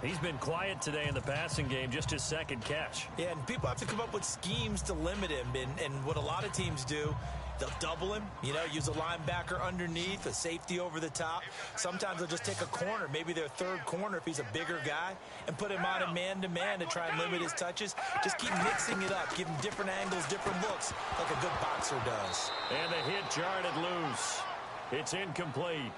He's been quiet today in the passing game, just his second catch. Yeah, and people have to come up with schemes to limit him, and what a lot of teams do, they'll double him, you know, use a linebacker underneath, a safety over the top. Sometimes they'll just take a corner, maybe their third corner if he's a bigger guy, and put him on a man-to-man to try and limit his touches. Just keep mixing it up, give him different angles, different looks, like a good boxer does. And the hit jarred it loose. It's incomplete.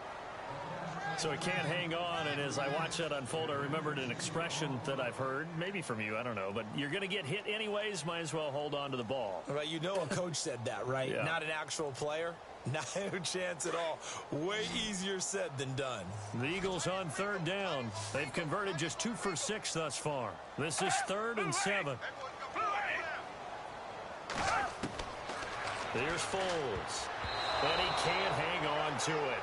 So he can't hang on, and as I watch that unfold, I remembered an expression that I've heard, maybe from you, I don't know, but you're going to get hit anyways, might as well hold on to the ball. Right, you know a coach said that, right? Yeah. Not an actual player. Not a chance at all. Way easier said than done. The Eagles on 3rd down. They've converted just 2 for 6 thus far. This is 3rd and 7. There's Foles. And he can't hang on to it.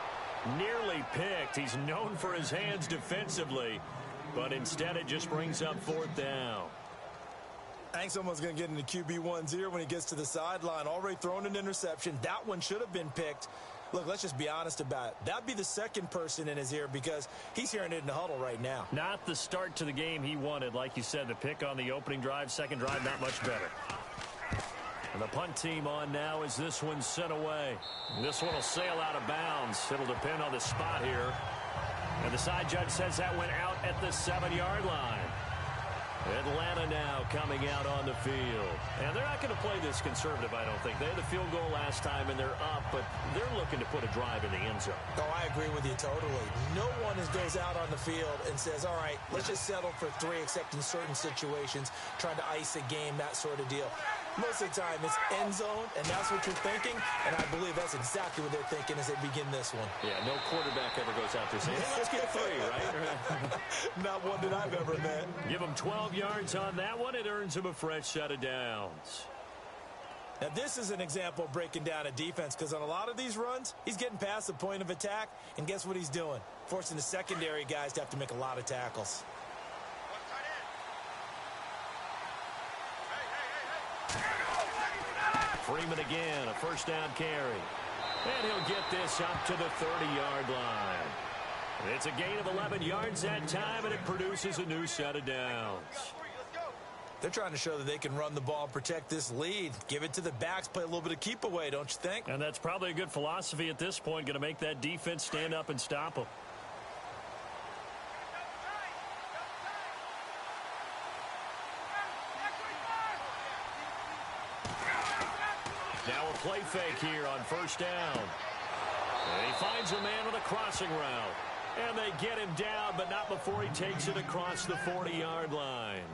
Nearly picked. He's known for his hands defensively, but instead it just brings up 4th down. I think someone's going to get into QB1-0 when he gets to the sideline. Already thrown an interception. That one should have been picked. Look, let's just be honest about it. That'd be the second person in his ear because he's hearing it in the huddle right now. Not the start to the game he wanted. Like you said, the pick on the opening drive, second drive, not much better. And the punt team on now as this one's sent away. This one will sail out of bounds. It'll depend on the spot here. And the side judge says that went out at the 7-yard line. Atlanta now coming out on the field. And they're not going to play this conservative, I don't think. They had the field goal last time, and they're up, but they're looking to put a drive in the end zone. Oh, I agree with you totally. No one goes out on the field and says, all right, let's just settle for 3, except in certain situations, trying to ice a game, that sort of deal. Most of the time, it's end zone, and that's what you're thinking, and I believe that's exactly what they're thinking as they begin this one. Yeah, no quarterback ever goes out there saying, hey, let's get 3, right? Not one that I've ever met. Give him 12 yards on that one. It earns him a fresh set of downs. Now, this is an example of breaking down a defense, because on a lot of these runs, he's getting past the point of attack, and guess what he's doing? Forcing the secondary guys to have to make a lot of tackles. Freeman again, a first down carry. And he'll get this up to the 30-yard line. It's a gain of 11 yards that time, and it produces a new set of downs. They're trying to show that they can run the ball and protect this lead. Give it to the backs, play a little bit of keep away, don't you think? And that's probably a good philosophy at this point, going to make that defense stand up and stop them. Now a play fake here on first down. And he finds a man with a crossing route. And they get him down, but not before he takes it across the 40-yard line.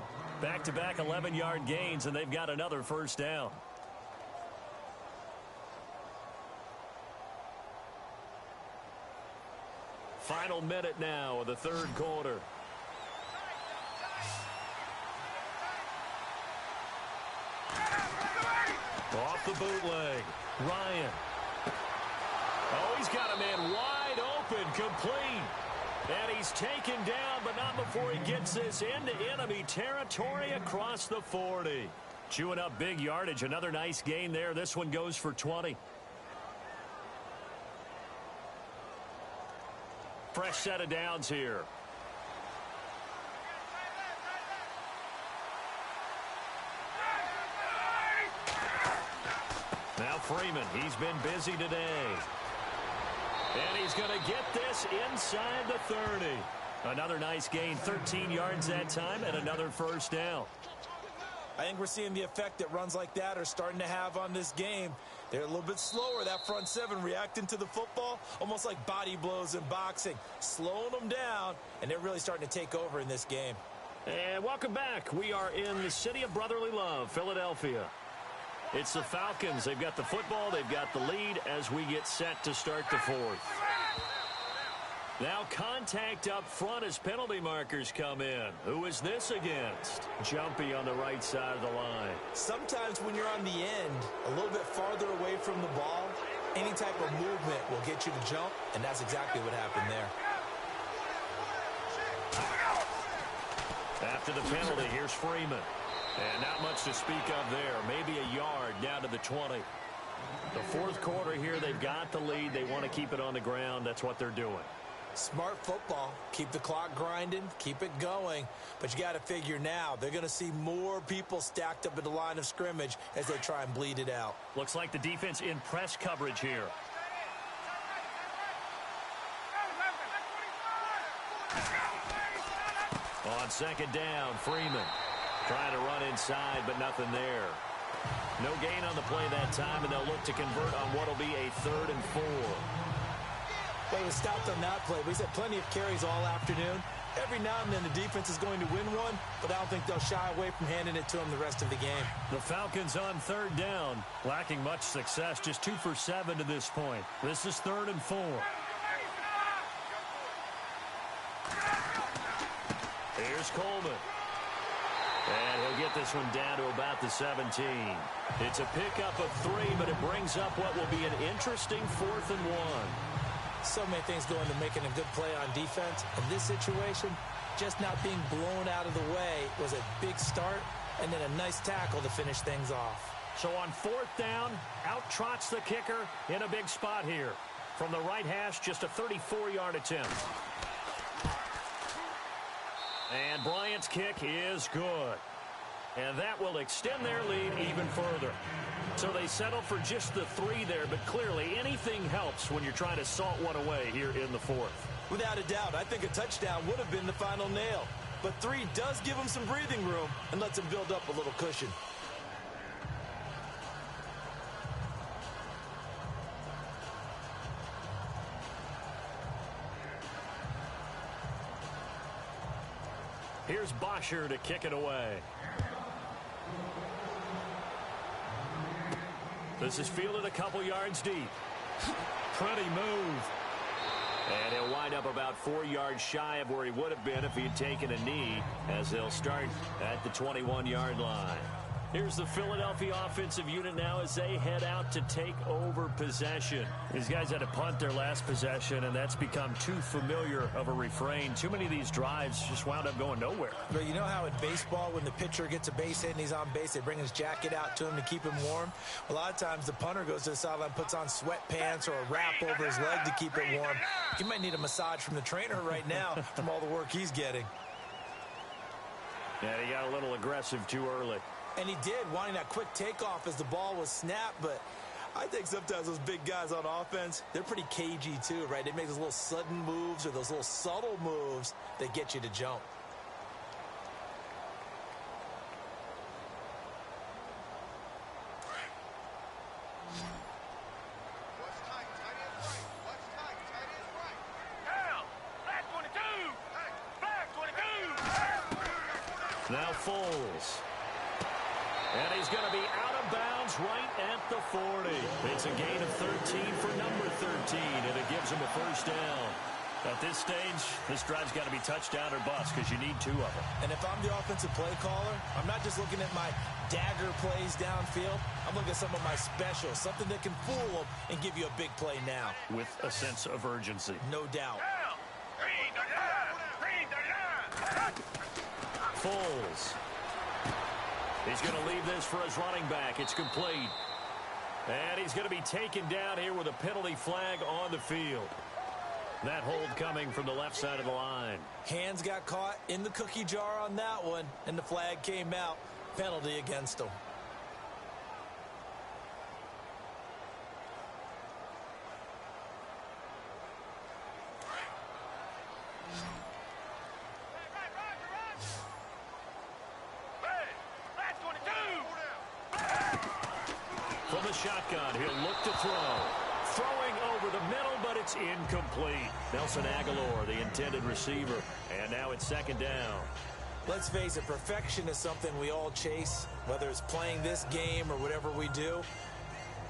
Back-to-back 11-yard gains, and they've got another first down. Final minute now of the third quarter. Off the bootleg. Ryan. Oh, he's got a man wide open, complete. And he's taken down, but not before he gets this into enemy territory across the 40. Chewing up big yardage. Another nice gain there. This one goes for 20. Fresh set of downs here. Now Freeman, he's been busy today. And he's going to get this inside the 30. Another nice gain, 13 yards that time, and another first down. I think we're seeing the effect that runs like that are starting to have on this game. They're a little bit slower, that front seven, reacting to the football, almost like body blows in boxing, slowing them down, and they're really starting to take over in this game. And welcome back. We are in the city of brotherly love, Philadelphia. It's the Falcons. They've got the football. They've got the lead as we get set to start the fourth. Now contact up front as penalty markers come in. Who is this against? Jumpy on the right side of the line. Sometimes when you're on the end, a little bit farther away from the ball, any type of movement will get you to jump, and that's exactly what happened there. After the penalty, here's Freeman. And not much to speak of there. Maybe a yard down to the 20. The fourth quarter here, they've got the lead. They want to keep it on the ground. That's what they're doing. Smart football. Keep the clock grinding. Keep it going. But you got to figure now, they're going to see more people stacked up at the line of scrimmage as they try and bleed it out. Looks like the defense in press coverage here. On second down, Freeman. Trying to run inside, but nothing there. No gain on the play that time, and they'll look to convert on what will be a 3rd and 4. Well, he was stopped on that play, but he's had plenty of carries all afternoon. Every now and then the defense is going to win one, but I don't think they'll shy away from handing it to him the rest of the game. The Falcons on 3rd down, lacking much success, just 2 for 7 to this point. This is 3rd and 4. Here's Coleman. And he'll get this one down to about the 17. It's a pickup of 3, but it brings up what will be an interesting 4th and 1. So many things go into making a good play on defense. In this situation, just not being blown out of the way was a big start, and then a nice tackle to finish things off. So on 4th down, out trots the kicker in a big spot here. From the right hash, just a 34-yard attempt. And Bryant's kick is good. And that will extend their lead even further. So they settle for just the 3 there, but clearly anything helps when you're trying to salt one away here in the 4th. Without a doubt, I think a touchdown would have been the final nail. But 3 does give them some breathing room and lets them build up a little cushion. Here's Bosher to kick it away. This is fielded a couple yards deep. Pretty move. And he'll wind up about 4 yards shy of where he would have been if he had taken a knee, as they'll start at the 21-yard line. Here's the Philadelphia offensive unit now as they head out to take over possession. These guys had to punt their last possession, and that's become too familiar of a refrain. Too many of these drives just wound up going nowhere. But you know how in baseball, when the pitcher gets a base hit and he's on base, they bring his jacket out to him to keep him warm? A lot of times the punter goes to the sideline, puts on sweatpants or a wrap over his leg to keep it warm. He might need a massage from the trainer right now from all the work he's getting. Yeah, he got a little aggressive too early. And he did, wanting that quick takeoff as the ball was snapped. But I think sometimes those big guys on offense, they're pretty cagey too, right? They make those little sudden moves or those little subtle moves that get you to jump. Now Foles. And he's going to be out of bounds right at the 40. It's a gain of 13 for number 13, and it gives him a first down. At this stage, this drive's got to be touchdown or bust because you need 2 of them. And if I'm the offensive play caller, I'm not just looking at my dagger plays downfield. I'm looking at some of my specials, something that can fool them and give you a big play now. With a sense of urgency. No doubt. Foles. He's going to leave this for his running back. It's complete. And he's going to be taken down here with a penalty flag on the field. That hold coming from the left side of the line. Hands got caught in the cookie jar on that one, and the flag came out. Penalty against him. From the shotgun, he'll look to throw. Throwing over the middle, but it's incomplete. Nelson Aguilar, the intended receiver. And now it's second down. Let's face it, perfection is something we all chase, whether it's playing this game or whatever we do.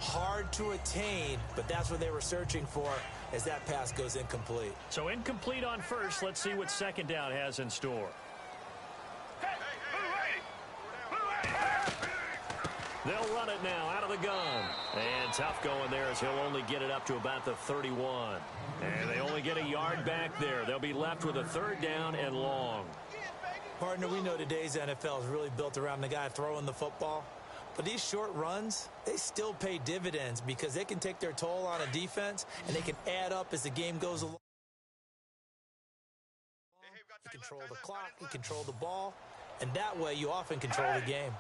Hard to attain, but that's what they were searching for as that pass goes incomplete. So incomplete on first. Let's see what second down has in store. They'll run it now out of the gun. And tough going there as he'll only get it up to about the 31. And they only get a yard back there. They'll be left with a third down and long. Partner, we know today's NFL is really built around the guy throwing the football. But these short runs, they still pay dividends because they can take their toll on a defense and they can add up as the game goes along. You control the clock, you control the ball, and that way you often control the game.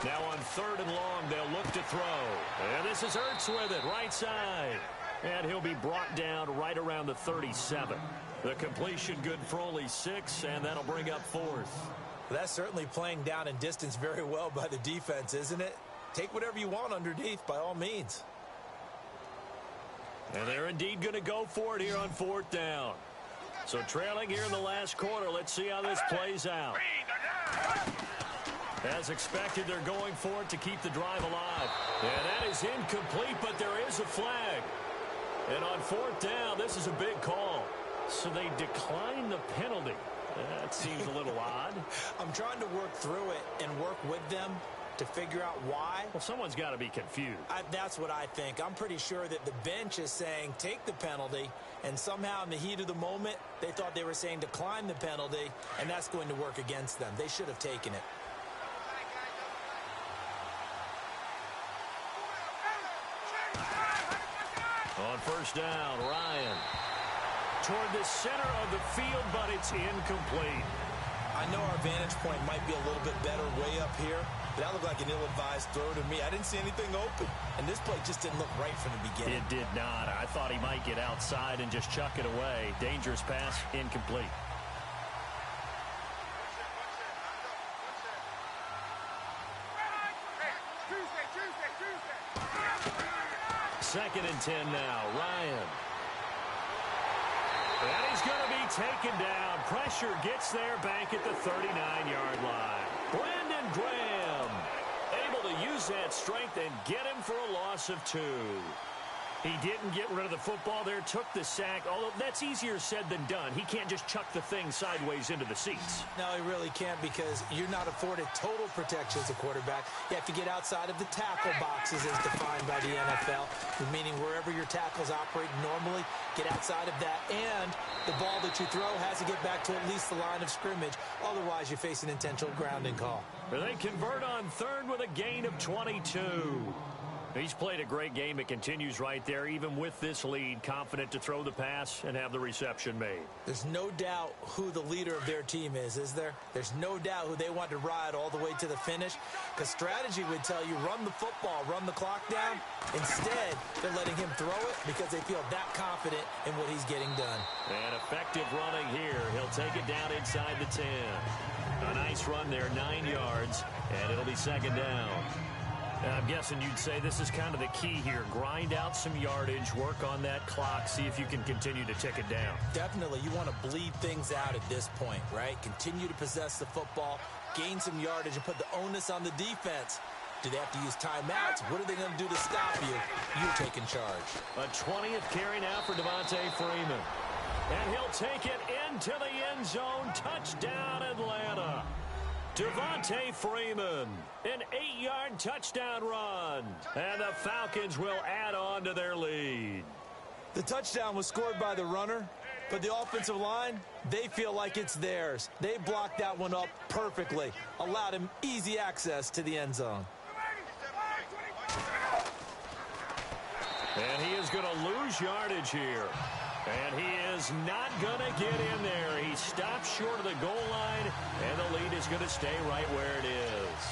Now on third and long, they'll look to throw. And this is Ertz with it, right side. And he'll be brought down right around the 37. The completion good for only 6, and that'll bring up fourth. That's certainly playing down in distance very well by the defense, isn't it? Take whatever you want underneath, by all means. And they're indeed going to go for it here on fourth down. So trailing here in the last quarter, let's see how this plays out. As expected, they're going for it to keep the drive alive. And that is incomplete, but there is a flag. And on fourth down, this is a big call. So they decline the penalty. That seems a little odd. I'm trying to work through it and work with them to figure out why. Well, someone's got to be confused. That's what I think. I'm pretty sure that the bench is saying take the penalty, and somehow in the heat of the moment, they thought they were saying decline the penalty, and that's going to work against them. They should have taken it. On first down, Ryan. Toward the center of the field, but it's incomplete. I know our vantage point might be a little bit better way up here, but that looked like an ill-advised throw to me. I didn't see anything open, and this play just didn't look right from the beginning. It did not. I thought he might get outside and just chuck it away. Dangerous pass, incomplete. Second and 10 now, Ryan. And he's going to be taken down. Pressure gets there back at the 39-yard line. Brandon Graham able to use use that strength and get him for a loss of 2. He didn't get rid of the football there, took the sack, although that's easier said than done. He can't just chuck the thing sideways into the seats. No, he really can't, because you're not afforded total protection as a quarterback. You have to get outside of the tackle boxes as defined by the NFL, meaning wherever your tackles operate normally, get outside of that, and the ball that you throw has to get back to at least the line of scrimmage. Otherwise, you face an intentional grounding call. They convert on third with a gain of 22. He's played a great game. It continues right there, even with this lead, confident to throw the pass and have the reception made. There's no doubt who the leader of their team is there? There's no doubt who they want to ride all the way to the finish, because strategy would tell you run the football, run the clock down. Instead, they're letting him throw it because they feel that confident in what he's getting done. And effective running here. He'll take it down inside the 10. A nice run there, 9 yards, and it'll be second down. I'm guessing you'd say this is kind of the key here. Grind out some yardage, work on that clock, see if you can continue to tick it down. Definitely. You want to bleed things out at this point, right? Continue to possess the football, gain some yardage, and put the onus on the defense. Do they have to use timeouts? What are they going to do to stop you? You're taking charge. A 20th carry now for Devontae Freeman. And he'll take it into the end zone. Touchdown, Atlanta. Devontae Freeman, an 8-yard touchdown run. And the Falcons will add on to their lead. The touchdown was scored by the runner, but the offensive line, they feel like it's theirs. They blocked that one up perfectly, allowed him easy access to the end zone. And he is going to lose yardage here. And he is not going to get in there. He stops short of the goal line, and the lead is going to stay right where it is.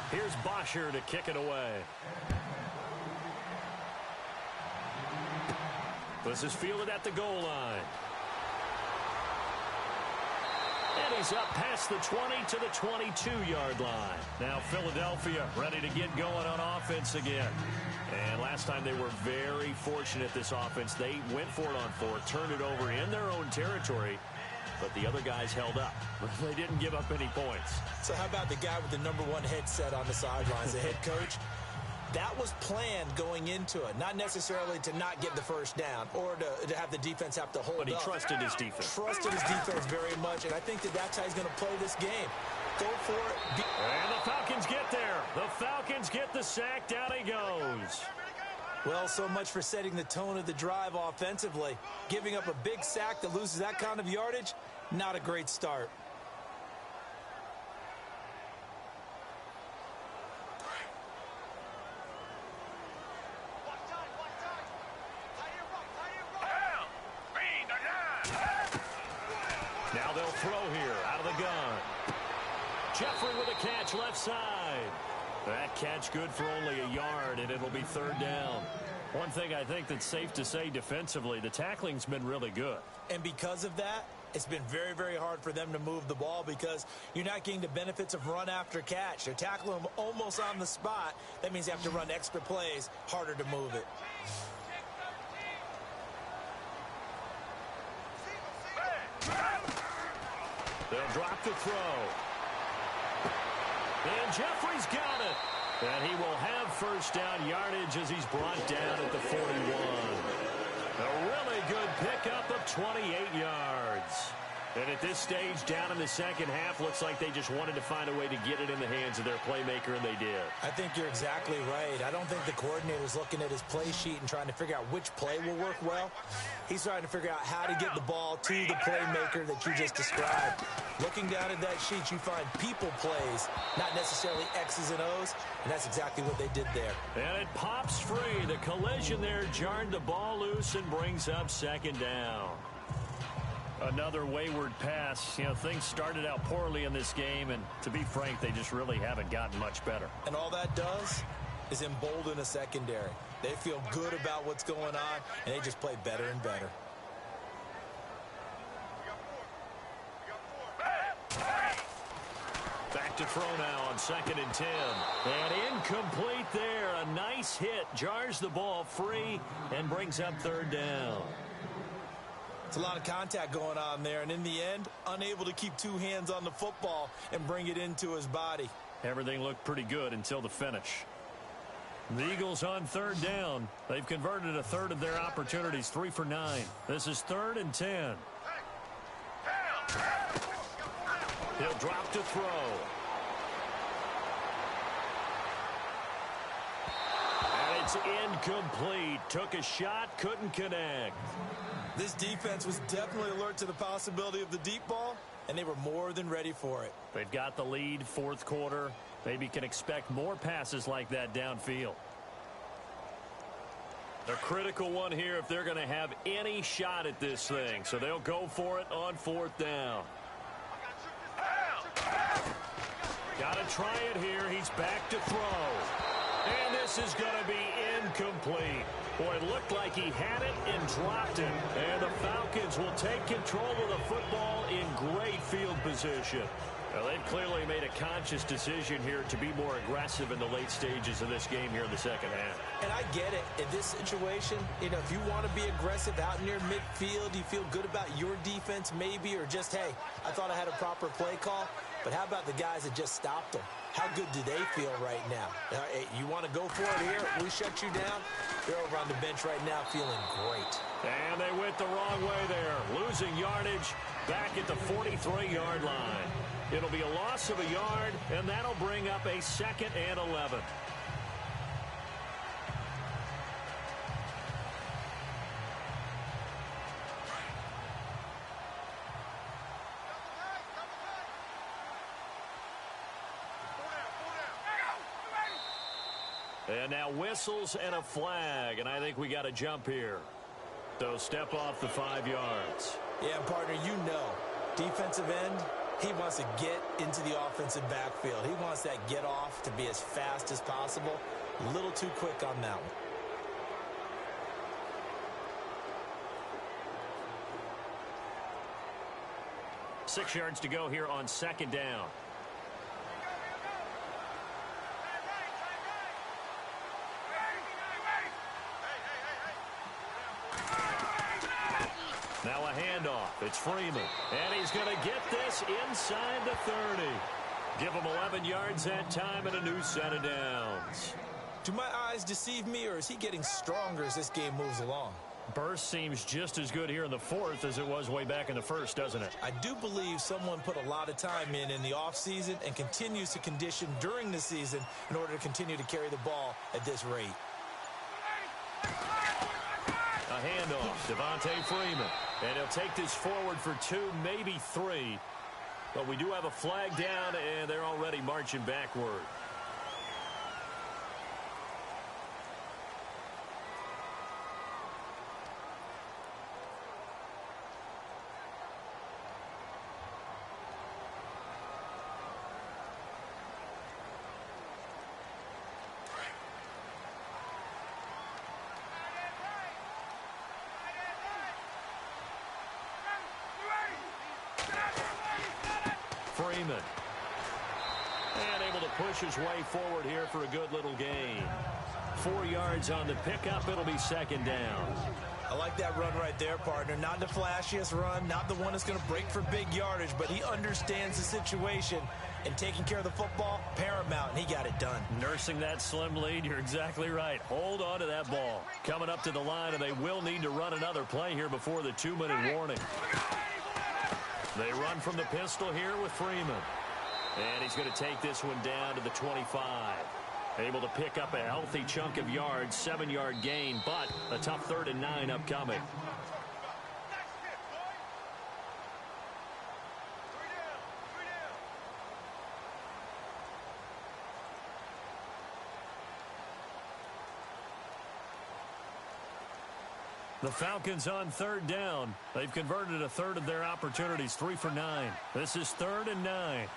Here's Bosher to kick it away. This is fielded at the goal line. And he's up past the 20 to the 22-yard line. Now Philadelphia ready to get going on offense again. And last time they were very fortunate, this offense. They went for it on 4, turned it over in their own territory, but the other guys held up. They didn't give up any points. So how about the guy with the #1 headset on the sidelines, the head coach? That was planned going into it, not necessarily to not get the first down or to have the defense have to hold up. But he trusted his defense. Trusted his defense very much, and I think that's how he's going to play this game. Go for it. And the Falcons get there. The Falcons get the sack. Down he goes. Well, so much for setting the tone of the drive offensively. Giving up a big sack that loses that kind of yardage, not a great start. Now they'll throw here out of the gun. Jeffrey with a catch left side. That catch good for only a yard, and it'll be third down. One thing I think that's safe to say defensively, the tackling's been really good. And because of that, it's been very, very hard for them to move the ball because you're not getting the benefits of run after catch. They're tackling them almost on the spot. That means you have to run extra plays, harder to move it. They'll drop the throw. And Jeffrey's got it. And he will have first down yardage as he's brought down at the 41. A really good pickup of 28 yards. And at this stage, down in the second half, looks like they just wanted to find a way to get it in the hands of their playmaker, and they did. I think you're exactly right. I don't think the coordinator's looking at his play sheet and trying to figure out which play will work well. He's trying to figure out how to get the ball to the playmaker that you just described. Looking down at that sheet, you find people plays, not necessarily X's and O's, and that's exactly what they did there. And it pops free. The collision there jarred the ball loose and brings up second down. Another wayward pass. You know, things started out poorly in this game, and to be frank, they just really haven't gotten much better. And all that does is embolden a secondary. They feel good about what's going on, and they just play better and better. back to throw now on 2nd and 10. And incomplete there. A nice hit. Jars the ball free and brings up 3rd down. It's a lot of contact going on there, and in the end, unable to keep 2 hands on the football and bring it into his body. Everything looked pretty good until the finish. The Eagles on 3rd down. They've converted a third of their opportunities, 3 for 9. This is 3rd and 10. He'll drop to throw. And it's incomplete. Took a shot, couldn't connect. This defense was definitely alert to the possibility of the deep ball, and they were more than ready for it. They've got the lead, 4th quarter. Maybe can expect more passes like that downfield. A critical one here if they're going to have any shot at this thing. So they'll go for it on 4th down. Got to try it here. He's back to throw. And this is going to be incomplete. Boy, it looked like he had it and dropped it. And the Falcons will take control of the football in great field position. Well, they've clearly made a conscious decision here to be more aggressive in the late stages of this game here in the 2nd half. And I get it. In this situation, you know, if you want to be aggressive out near midfield, you feel good about your defense maybe, or just, hey, I thought I had a proper play call. But how about the guys that just stopped them? How good do they feel right now? Hey, you want to go for it here? We shut you down? They're over on the bench right now feeling great. And they went the wrong way there. Losing yardage back at the 43-yard line. It'll be a loss of a yard, and that'll bring up a 2nd and 11. And now whistles and a flag, and I think we got a jump here. So step off the 5 yards. Yeah, partner, you know, defensive end, he wants to get into the offensive backfield. He wants that get off to be as fast as possible. A little too quick on that one. Six yards to go here on 2nd down. Now a handoff. It's Freeman. And he's going to get this inside the 30. Give him 11 yards that time and a new set of downs. Do my eyes deceive me, or is he getting stronger as this game moves along? Burst seems just as good here in the 4th as it was way back in the 1st, doesn't it? I do believe someone put a lot of time in the offseason and continues to condition during the season in order to continue to carry the ball at this rate. A handoff, Devontae Freeman. And he'll take this forward for 2, maybe 3. But we do have a flag down, and they're already marching backward. Freeman. And able to push his way forward here for a good little gain. 4 yards on the pickup. It'll be 2nd down. I like that run right there, partner. Not the flashiest run, not the one that's going to break for big yardage, but he understands the situation, and taking care of the football, paramount, and he got it done. Nursing that slim lead, you're exactly right. Hold on to that ball. Coming up to the line, and they will need to run another play here before the 2-minute warning. They run from the pistol here with Freeman. And he's going to take this one down to the 25. Able to pick up a healthy chunk of yards, 7-yard gain, but a tough 3rd and 9 upcoming. The Falcons on 3rd down. They've converted a third of their opportunities, 3 for 9. This is 3rd and 9.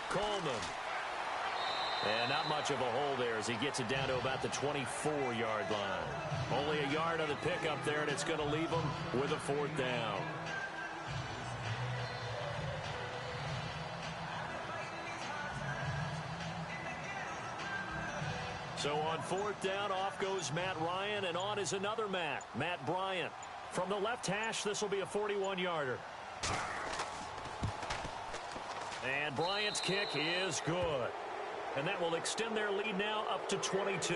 Coleman. And not much of a hole there as he gets it down to about the 24-yard line. Only a yard on the pickup there, and it's going to leave him with a 4th down. So on fourth down, off goes Matt Ryan, and on is another Matt Bryant. From the left hash, this will be a 41-yarder. And Bryant's kick is good. And that will extend their lead now up to 22.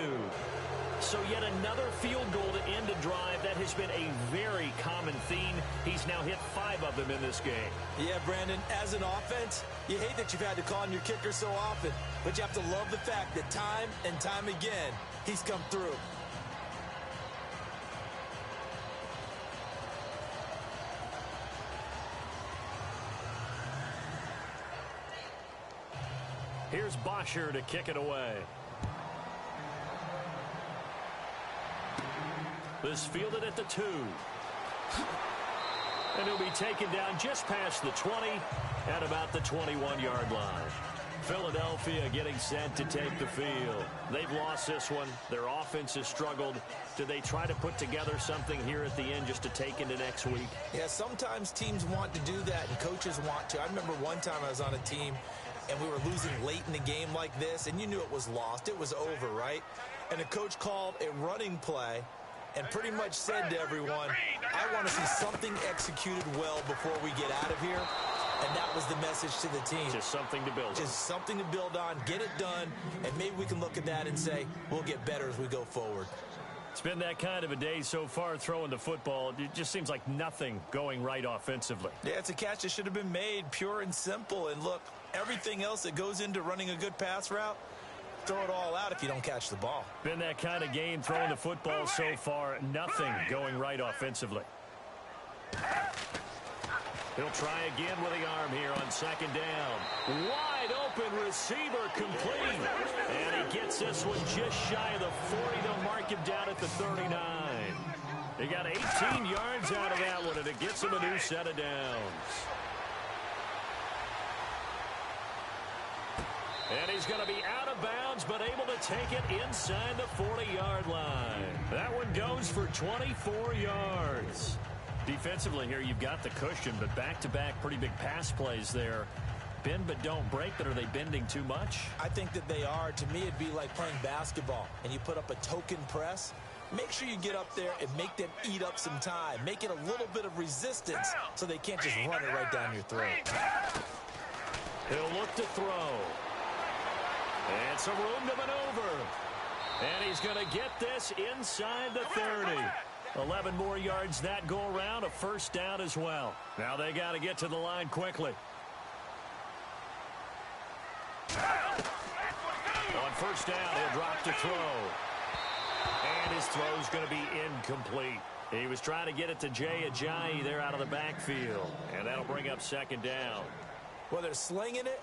So yet another field goal to end a drive. That has been a very common theme. He's now hit 5 of them in this game. Yeah, Brandon, as an offense, you hate that you've had to call on your kicker so often, but you have to love the fact that time and time again, he's come through. Here's Bosher to kick it away. This fielded at the 2. And he'll be taken down just past the 20 at about the 21-yard line. Philadelphia getting set to take the field. They've lost this one. Their offense has struggled. Do they try to put together something here at the end just to take into next week? Yeah, sometimes teams want to do that and coaches want to. I remember one time I was on a team and we were losing late in the game like this, and you knew it was lost. It was over, right? And the coach called a running play and pretty much said to everyone, I want to see something executed well before we get out of here. And that was the message to the team. Just something to build on. Just something to build on, get it done, and maybe we can look at that and say, we'll get better as we go forward. It's been that kind of a day so far throwing the football. It just seems like nothing going right offensively. Yeah, it's a catch that should have been made, pure and simple. And look, everything else that goes into running a good pass route, throw it all out if you don't catch the ball. Been that kind of game throwing the football so far. Nothing going right offensively. He'll try again with the arm here on second down. Wide open receiver complete. And he gets this one just shy of the 40. They'll mark him down at the 39. He got 18 yards out of that one, and it gets him a new set of downs. And he's going to be out of bounds, but able to take it inside the 40-yard line. That one goes for 24 yards. Defensively here, you've got the cushion, but back-to-back pretty big pass plays there. Bend but don't break, but are they bending too much? I think that they are. To me, it'd be like playing basketball, and you put up a token press. Make sure you get up there and make them eat up some time. Make it a little bit of resistance so they can't just run it right down your throat. He'll look to throw. And some room to maneuver. And he's going to get this inside the 30. 11 more yards that go around, a first down as well. Now they got to get to the line quickly. On first down, he'll drop to throw. And his throw's going to be incomplete. He was trying to get it to Jay Ajayi there out of the backfield. And that'll bring up second down. Well, they're slinging it.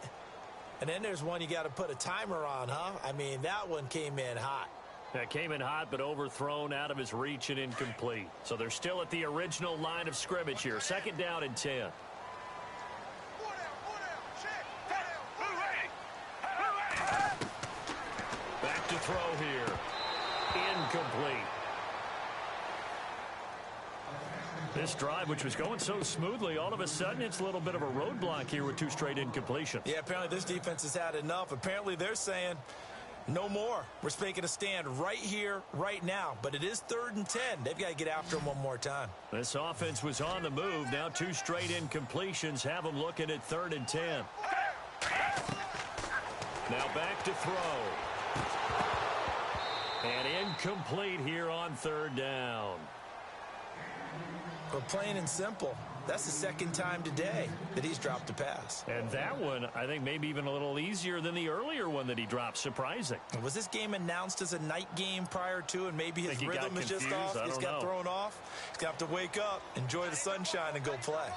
And then there's one you got to put a timer on, huh? I mean, that one came in hot. That came in hot, but overthrown out of his reach and incomplete. So they're still at the original line of scrimmage here. Second down and 10. Back to throw here. Incomplete. This drive, which was going so smoothly, all of a sudden it's a little bit of a roadblock here with 2 straight incompletions. Yeah, apparently this defense has had enough. Apparently they're saying no more. We're making a stand right here, right now. But it is 3rd and 10. They've got to get after him one more time. This offense was on the move. Now 2 straight incompletions have them looking at 3rd and 10. Now back to throw. And incomplete here on 3rd down. But plain and simple, that's the 2nd time today that he's dropped a pass. And that one, I think, maybe even a little easier than the earlier one that he dropped. Surprising. Was this game announced as a night game prior to, and maybe his rhythm is just off? He's got thrown off. He's going to have to wake up, enjoy the sunshine, and go play.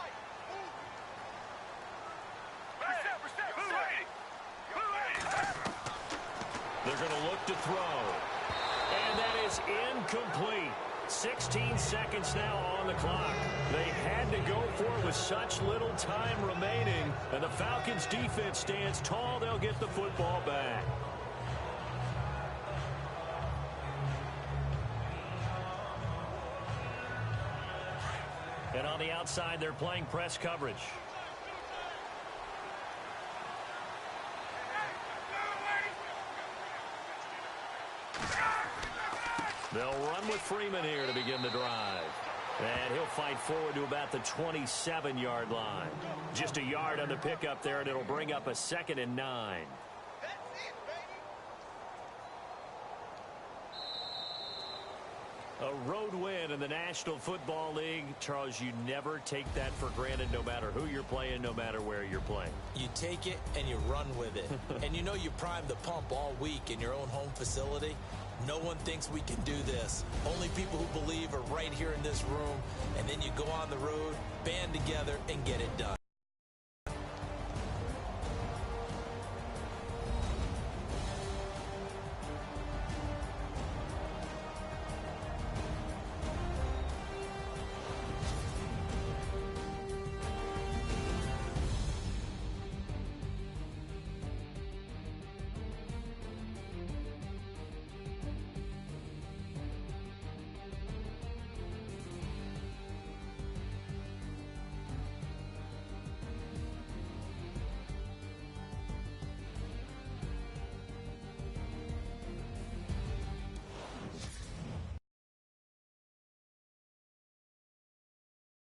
They're going to look to throw. And that is incomplete. 16 seconds now on the clock. They had to go for it with such little time remaining. And the Falcons defense stands tall. They'll get the football back. And on the outside, they're playing press coverage. They'll run with Freeman here to begin the drive. And he'll fight forward to about the 27-yard line. Just a yard on the pickup there, and it'll bring up a 2nd and 9. A road win in the National Football League. Charles, you never take that for granted, no matter who you're playing, no matter where you're playing. You take it and you run with it. And you know you primed the pump all week in your own home facility. No one thinks we can do this. Only people who believe are right here in this room. And then you go on the road, band together, and get it done.